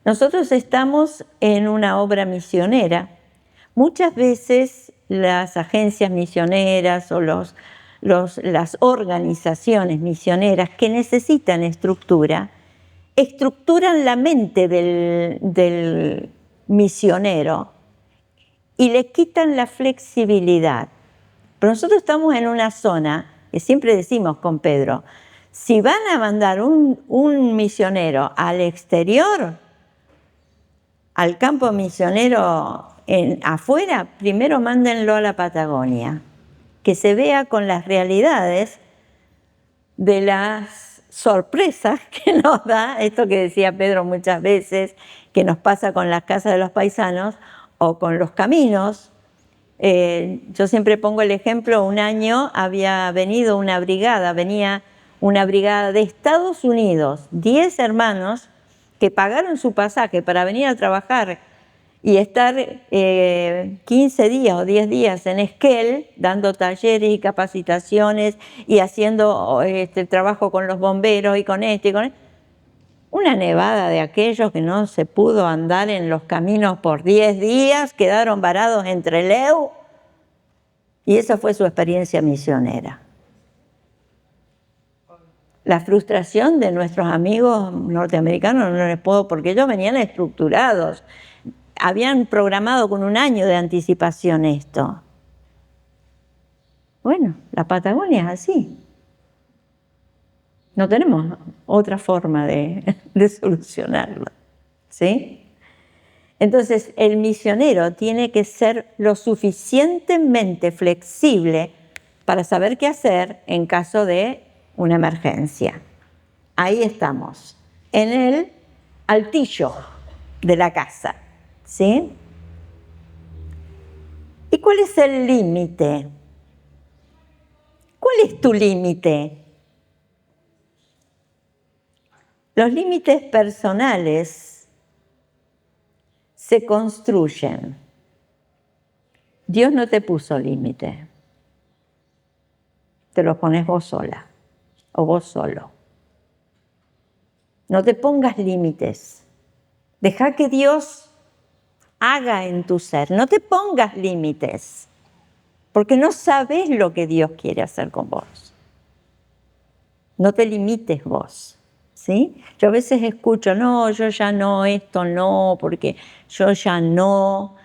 Speaker 2: Nosotros estamos en una obra misionera. Muchas veces las agencias misioneras o las organizaciones misioneras que necesitan estructuran la mente del misionero y le quitan la flexibilidad. Pero nosotros estamos en una zona, que siempre decimos con Pedro, si van a mandar un misionero al exterior, al campo misionero afuera, primero mándenlo a la Patagonia. que se vea con las realidades de las sorpresas que nos da, esto que decía Pedro muchas veces, que nos pasa con las casas de los paisanos o con los caminos. Yo siempre pongo el ejemplo, un año había venido venía una brigada de Estados Unidos, 10 hermanos que pagaron su pasaje para venir a trabajar y estar 15 días o 10 días en Esquel, dando talleres y capacitaciones y haciendo trabajo con los bomberos y con este y con este. Una nevada de aquellos que no se pudo andar en los caminos por 10 días, quedaron varados entre Leu, y esa fue su experiencia misionera. La frustración de nuestros amigos norteamericanos no les puedo, porque ellos venían estructurados, habían programado con un año de anticipación esto. Bueno, la Patagonia es así. No tenemos otra forma de solucionarlo, ¿sí? Entonces, el misionero tiene que ser lo suficientemente flexible para saber qué hacer en caso de una emergencia. Ahí estamos, en el altillo de la casa, ¿sí? ¿Y cuál es el límite? ¿Cuál es tu límite? Los límites personales se construyen. Dios no te puso límite. Te los pones vos sola o vos solo. No te pongas límites. Deja que Dios haga en tu ser. No te pongas límites, porque no sabes lo que Dios quiere hacer con vos. No te limites vos. ¿Sí? Yo a veces escucho, no, yo ya no, esto no, porque yo ya no.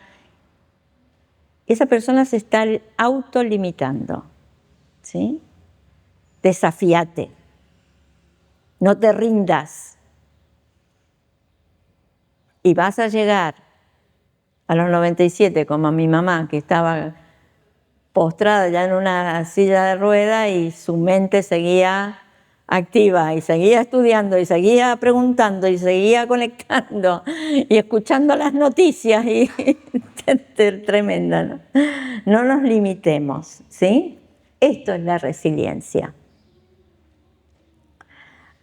Speaker 2: Esa persona se está autolimitando, ¿sí? Desafíate, no te rindas. Y vas a llegar a los 97 como a mi mamá, que estaba postrada ya en una silla de ruedas y su mente seguía activa y seguía estudiando y seguía preguntando y seguía conectando y escuchando las noticias y tremenda, ¿no? No nos limitemos, ¿sí? Esto es la resiliencia.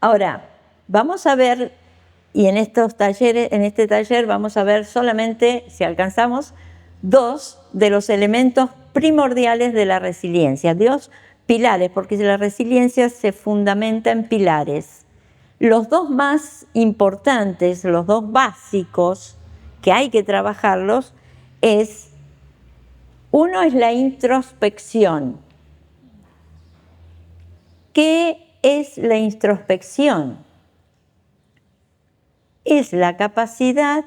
Speaker 2: Ahora, vamos a ver, y en estos talleres, en este taller vamos a ver solamente, si alcanzamos, 2 de los elementos primordiales de la resiliencia. Pilares, porque la resiliencia se fundamenta en pilares. Los 2 más importantes, los 2 básicos que hay que trabajarlos, uno es la introspección. ¿Qué es la introspección? Es la capacidad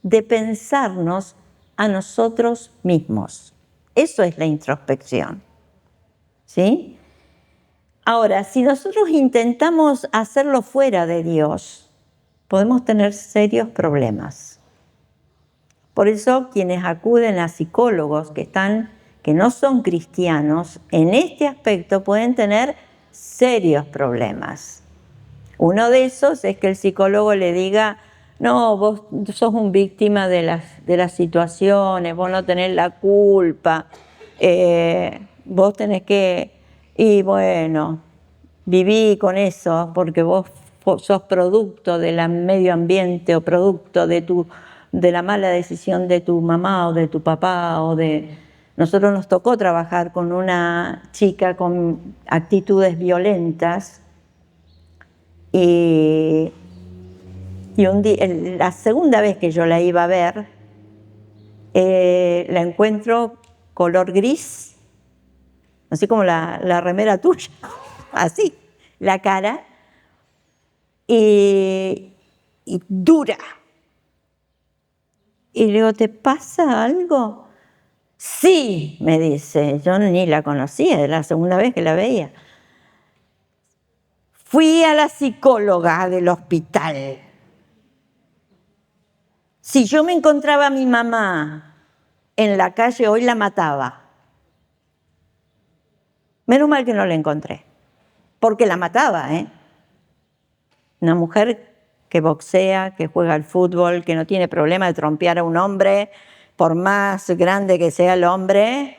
Speaker 2: de pensarnos a nosotros mismos. Eso es la introspección. ¿Sí? Ahora, si nosotros intentamos hacerlo fuera de Dios, podemos tener serios problemas. Por eso, quienes acuden a psicólogos que no son cristianos, en este aspecto pueden tener serios problemas. Uno de esos es que el psicólogo le diga, no, vos sos un víctima de las situaciones, vos no tenés la culpa, vos tenés que, y bueno, viví con eso porque vos sos producto del medio ambiente o producto de la mala decisión de tu mamá o de tu papá Nosotros nos tocó trabajar con una chica con actitudes violentas y un día, la segunda vez que yo la iba a ver, la encuentro color gris, así como la remera tuya, así, la cara, y dura. Y le digo, ¿te pasa algo? Sí, me dice, yo ni la conocía, era la segunda vez que la veía. Fui a la psicóloga del hospital. Si yo me encontraba a mi mamá en la calle, hoy la mataba. Menos mal que no la encontré, porque la mataba, ¿eh? Una mujer que boxea, que juega al fútbol, que no tiene problema de trompear a un hombre, por más grande que sea el hombre,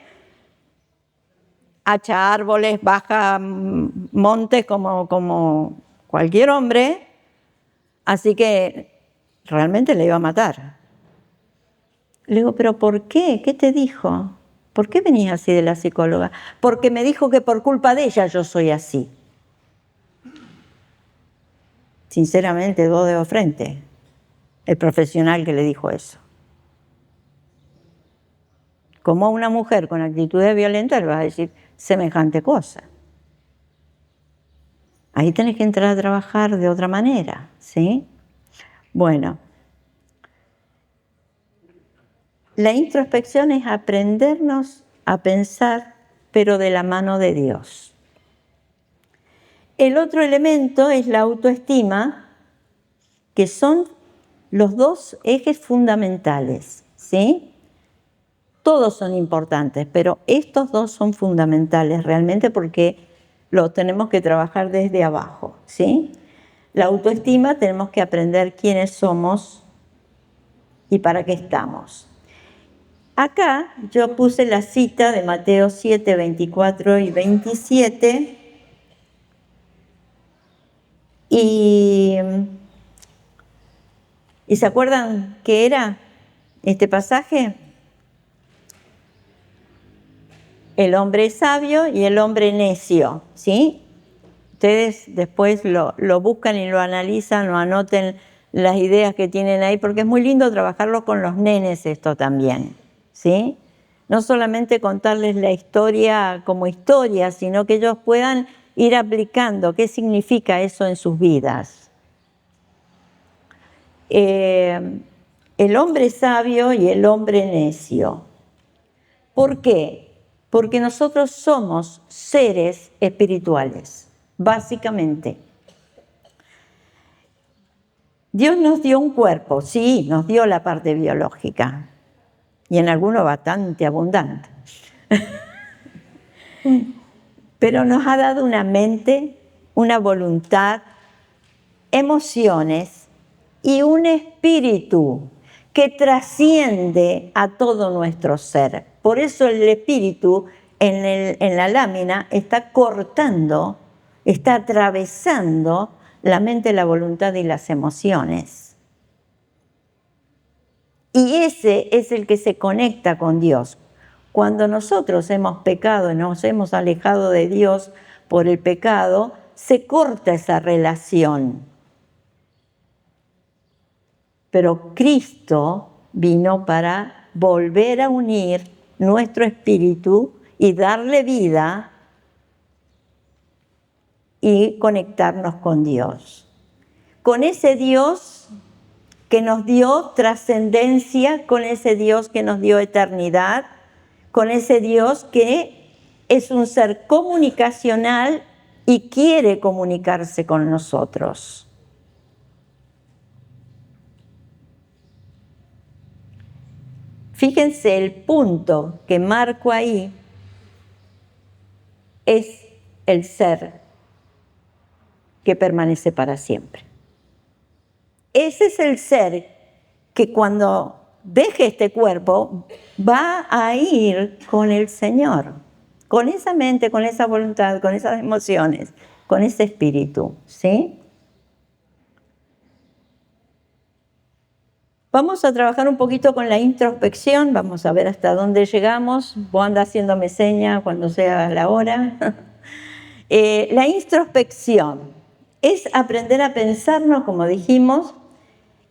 Speaker 2: hacha árboles, baja montes como cualquier hombre, así que realmente le iba a matar. Le digo, ¿pero por qué? ¿Qué te dijo? ¿Por qué venías así de la psicóloga? Porque me dijo que por culpa de ella yo soy así. Sinceramente, dos dedos frente, el profesional que le dijo eso. Como a una mujer con actitudes violentas le vas a decir semejante cosa. Ahí tenés que entrar a trabajar de otra manera, ¿sí? Bueno, la introspección es aprendernos a pensar, pero de la mano de Dios. El otro elemento es la autoestima, que son los dos ejes fundamentales, ¿sí? Todos son importantes, pero estos dos son fundamentales realmente porque los tenemos que trabajar desde abajo, ¿sí? La autoestima, tenemos que aprender quiénes somos y para qué estamos. Acá yo puse la cita de Mateo 7, 24 y 27 y ¿se acuerdan qué era este pasaje? El hombre sabio y el hombre necio, ¿sí? Ustedes después lo buscan y lo analizan o anoten las ideas que tienen ahí, porque es muy lindo trabajarlo con los nenes esto también, ¿sí? No solamente contarles la historia como historia, sino que ellos puedan ir aplicando qué significa eso en sus vidas. El hombre sabio y el hombre necio. ¿Por qué? Porque nosotros somos seres espirituales, básicamente. Dios nos dio un cuerpo, sí, nos dio la parte biológica, y en algunos bastante abundante. Pero nos ha dado una mente, una voluntad, emociones y un espíritu que trasciende a todo nuestro ser. Por eso el espíritu en la lámina está cortando, está atravesando la mente, la voluntad y las emociones. Y ese es el que se conecta con Dios. Cuando nosotros hemos pecado y nos hemos alejado de Dios por el pecado, se corta esa relación. Pero Cristo vino para volver a unir nuestro espíritu y darle vida y conectarnos con Dios. Con ese Dios que nos dio trascendencia, con ese Dios que nos dio eternidad, con ese Dios que es un ser comunicacional y quiere comunicarse con nosotros. Fíjense, el punto que marco ahí es el ser que permanece para siempre. Ese es el ser que cuando deje este cuerpo va a ir con el Señor, con esa mente, con esa voluntad, con esas emociones, con ese espíritu, ¿sí? Vamos a trabajar un poquito con la introspección, vamos a ver hasta dónde llegamos. Vos anda haciéndome seña cuando sea la hora. La introspección es aprender a pensarnos, como dijimos,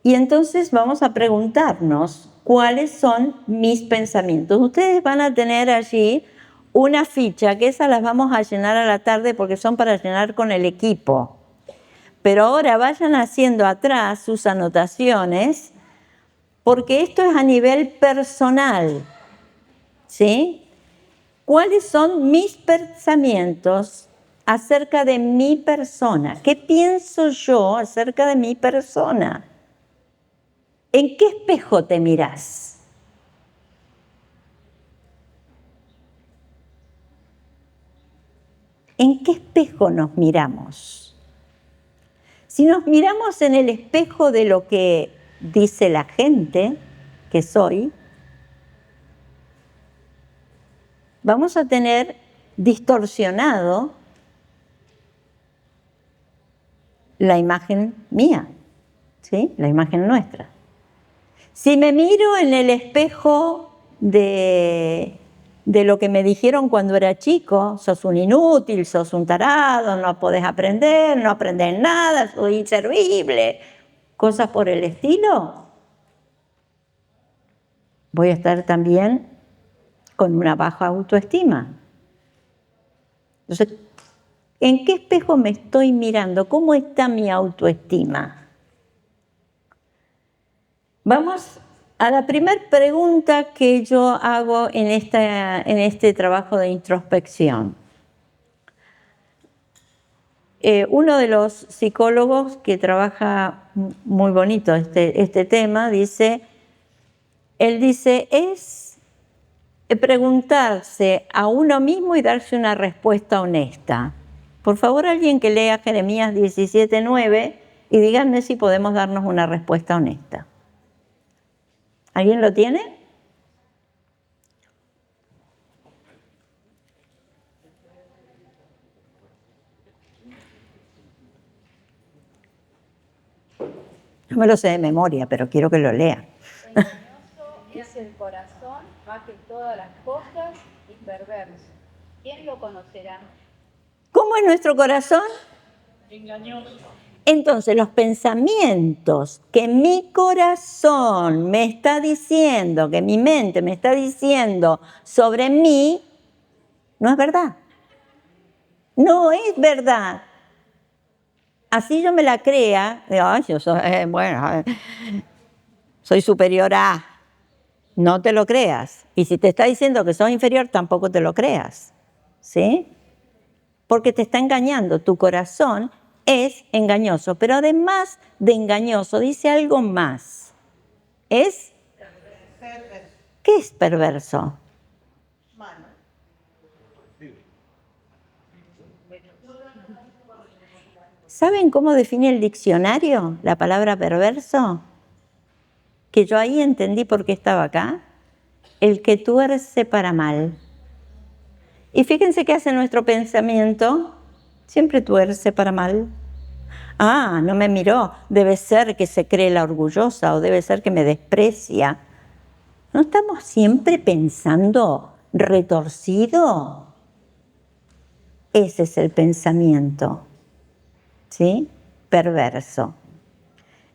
Speaker 2: y entonces vamos a preguntarnos cuáles son mis pensamientos. Ustedes van a tener allí una ficha, que esas las vamos a llenar a la tarde porque son para llenar con el equipo. Pero ahora vayan haciendo atrás sus anotaciones, porque esto es a nivel personal, ¿sí? ¿Cuáles son mis pensamientos acerca de mi persona? ¿Qué pienso yo acerca de mi persona? ¿En qué espejo te mirás? ¿en qué espejo nos miramos? Si nos miramos en el espejo de lo que dice la gente que soy, vamos a tener distorsionado la imagen mía, ¿sí? La imagen nuestra. Si me miro en el espejo de lo que me dijeron cuando era chico, sos un inútil, sos un tarado, no podés aprender, no aprendés nada, sos inservible, cosas por el estilo, voy a estar también con una baja autoestima. Entonces, ¿en qué espejo me estoy mirando? ¿Cómo está mi autoestima? Vamos a la primera pregunta que yo hago en este trabajo de introspección. Uno de los psicólogos que trabaja muy bonito este tema él dice, es preguntarse a uno mismo y darse una respuesta honesta. Por favor, alguien que lea Jeremías 17:9 y díganme si podemos darnos una respuesta honesta. ¿Alguien lo tiene? No me lo sé de memoria, pero quiero que lo lean.
Speaker 3: Engañoso es el corazón más que todas las cosas y perverso. ¿Quién lo conocerá?
Speaker 2: ¿Cómo es nuestro corazón?
Speaker 3: Engañoso.
Speaker 2: Entonces, los pensamientos que mi corazón me está diciendo, que mi mente me está diciendo sobre mí, no es verdad. No es verdad. Así yo me la crea, digo, ay, yo soy, soy superior a. No te lo creas. Y si te está diciendo que sos inferior, tampoco te lo creas. ¿Sí? Porque te está engañando. Tu corazón es engañoso. Pero además de engañoso, dice algo más. ¿Es? ¿Qué es perverso? ¿Saben cómo define el diccionario la palabra perverso? Que yo ahí entendí por qué estaba acá. El que tuerce para mal. Y fíjense qué hace nuestro pensamiento. Siempre tuerce para mal. Ah, no me miró. Debe ser que se cree la orgullosa o debe ser que me desprecia. ¿No estamos siempre pensando retorcido? Ese es el pensamiento, ¿sí? Perverso.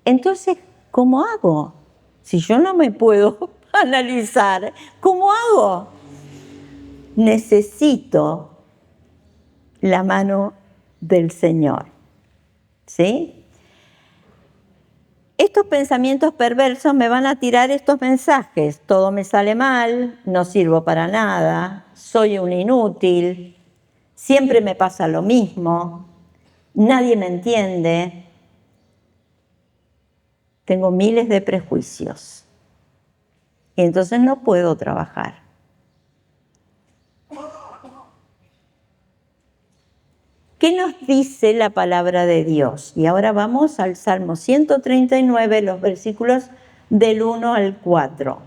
Speaker 2: Entonces, ¿cómo hago? Si yo no me puedo analizar, ¿cómo hago? Necesito la mano del Señor, ¿sí? Estos pensamientos perversos me van a tirar estos mensajes. Todo me sale mal, no sirvo para nada, soy un inútil, siempre me pasa lo mismo, nadie me entiende. Tengo miles de prejuicios y entonces no puedo trabajar. ¿Qué nos dice la palabra de Dios? Y ahora vamos al Salmo 139, los versículos del 1 al 4.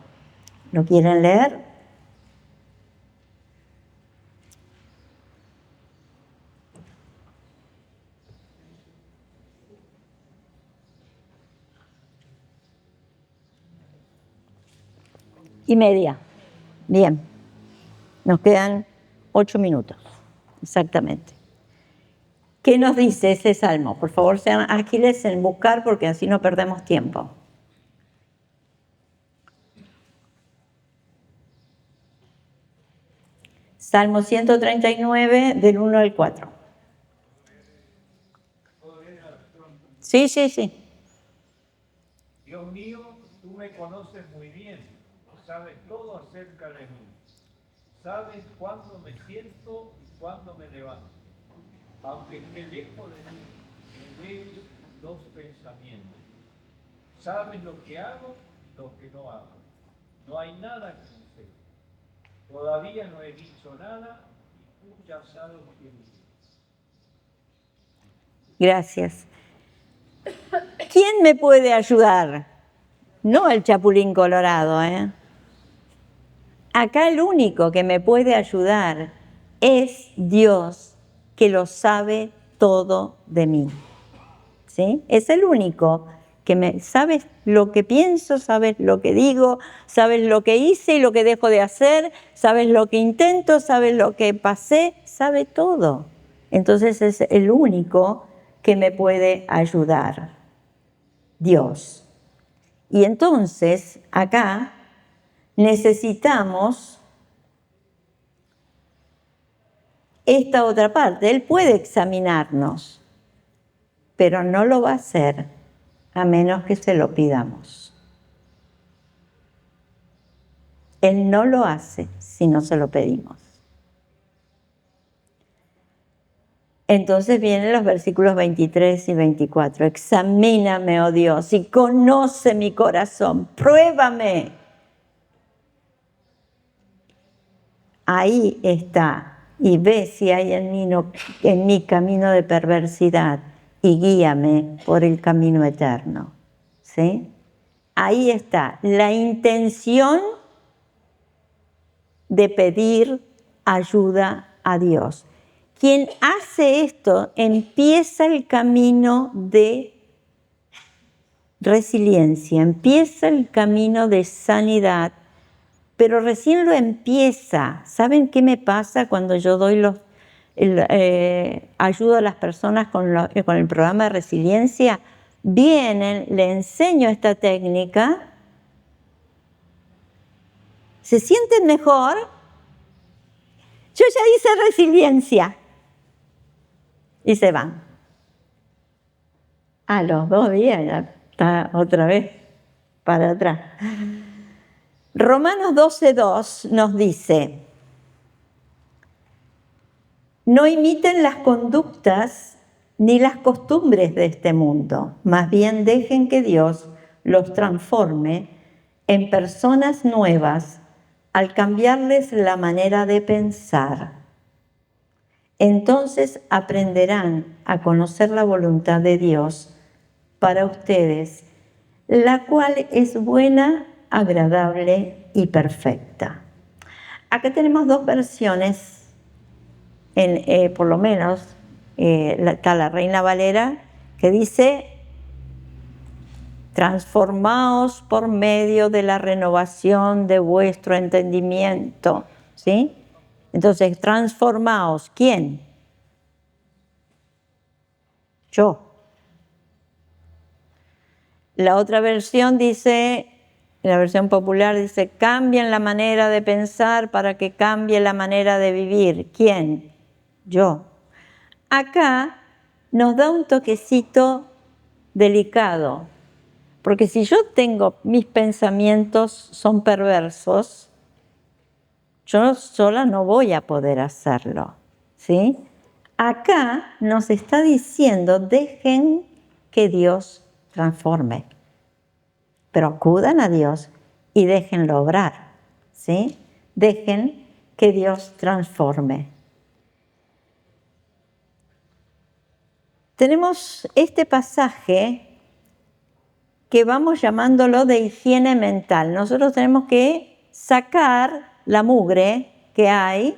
Speaker 2: ¿Lo quieren leer? Y media. Bien. Nos quedan 8 minutos, exactamente. ¿Qué nos dice ese salmo? Por favor, sean ágiles en buscar porque así no perdemos tiempo. Salmo 139, del 1 al 4. Sí, sí, sí.
Speaker 4: Dios mío, tú me conoces muy bien, sabes todo acerca de mí. Sabes cuándo me siento y cuándo me levanto. Aunque esté lejos de mí, me ves los pensamientos. Sabes lo que hago y lo que no hago. No hay nada que no sé. Todavía no he dicho nada y tú ya sabes lo que digo.
Speaker 2: Gracias. ¿Quién me puede ayudar? No el chapulín colorado, ¿eh? Acá el único que me puede ayudar es Dios, que lo sabe todo de mí. ¿Sí? Es el único que sabes lo que pienso, sabes lo que digo, sabes lo que hice y lo que dejo de hacer, sabes lo que intento, sabes lo que pasé, sabe todo. Entonces es el único que me puede ayudar, Dios. Y entonces acá necesitamos esta otra parte. Él puede examinarnos, pero no lo va a hacer a menos que se lo pidamos. Él no lo hace si no se lo pedimos. Entonces vienen los versículos 23 y 24. Examíname, oh Dios, y conoce mi corazón. Pruébame. Ahí está. Y ve si hay en mí camino de perversidad y guíame por el camino eterno. ¿Sí? Ahí está la intención de pedir ayuda a Dios. Quien hace esto empieza el camino de resiliencia, empieza el camino de sanidad, pero recién lo empieza. ¿Saben qué me pasa cuando yo doy ayudo a las personas con el programa de resiliencia? Vienen, le enseño esta técnica, se sienten mejor. Yo ya hice resiliencia. Y se van. A los 2 días ya está otra vez para atrás. Romanos 12:2 nos dice: no imiten las conductas ni las costumbres de este mundo, más bien dejen que Dios los transforme en personas nuevas al cambiarles la manera de pensar. Entonces aprenderán a conocer la voluntad de Dios para ustedes, la cual es buena, agradable y perfecta. Acá tenemos 2 versiones, por lo menos está la Reina Valera, que dice: transformaos por medio de la renovación de vuestro entendimiento. ¿Sí? Entonces, transformaos. ¿Quién? Yo. La otra versión dice, la versión popular dice: cambien la manera de pensar para que cambie la manera de vivir. ¿Quién? Yo. Acá nos da un toquecito delicado, porque si yo tengo mis pensamientos son perversos, yo sola no voy a poder hacerlo, ¿sí? Acá nos está diciendo: dejen que Dios transforme, pero acudan a Dios y déjenlo obrar, ¿sí? Dejen que Dios transforme. Tenemos este pasaje que vamos llamándolo de higiene mental. Nosotros tenemos que sacar la mugre que hay,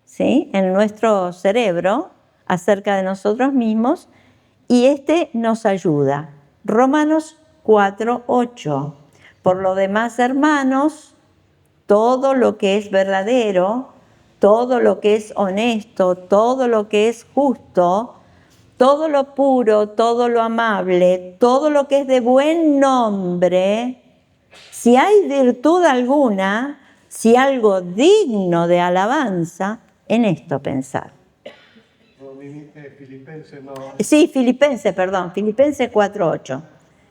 Speaker 2: ¿sí?, en nuestro cerebro acerca de nosotros mismos, y este nos ayuda. Romanos 4:8. Por lo demás, hermanos, todo lo que es verdadero, todo lo que es honesto, todo lo que es justo, todo lo puro, todo lo amable, todo lo que es de buen nombre, si hay virtud alguna, si algo digno de alabanza, en esto pensar. Sí, Filipenses 4:8.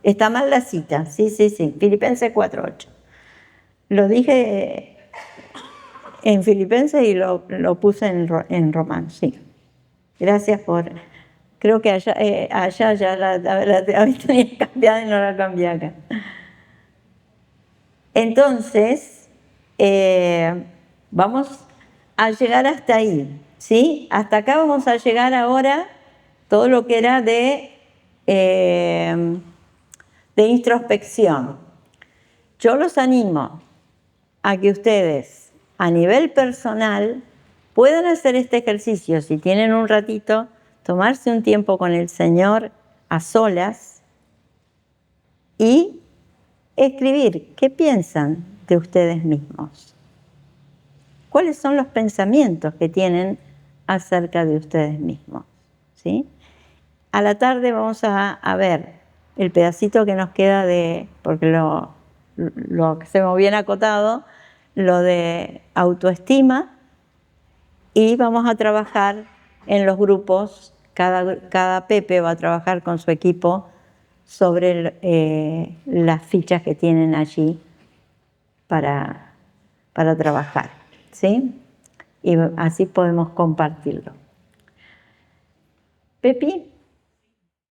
Speaker 2: Está mal la cita, sí, Filipenses 4:8. Lo dije en Filipenses y lo puse en Romanos, sí. Gracias por... Creo que allá ya la tenía cambiada y no la cambié acá. Entonces, vamos a llegar hasta ahí, ¿sí? Hasta acá vamos a llegar ahora todo lo que era de introspección. Yo los animo a que ustedes, a nivel personal, puedan hacer este ejercicio, si tienen un ratito, tomarse un tiempo con el Señor a solas y escribir qué piensan de ustedes mismos. ¿Cuáles son los pensamientos que tienen acerca de ustedes mismos? ¿Sí? A la tarde vamos a ver el pedacito que nos queda porque lo hacemos bien acotado, lo de autoestima, y vamos a trabajar en los grupos, cada Pepe va a trabajar con su equipo sobre las fichas que tienen allí para trabajar, ¿sí? Y así podemos compartirlo. Pepi.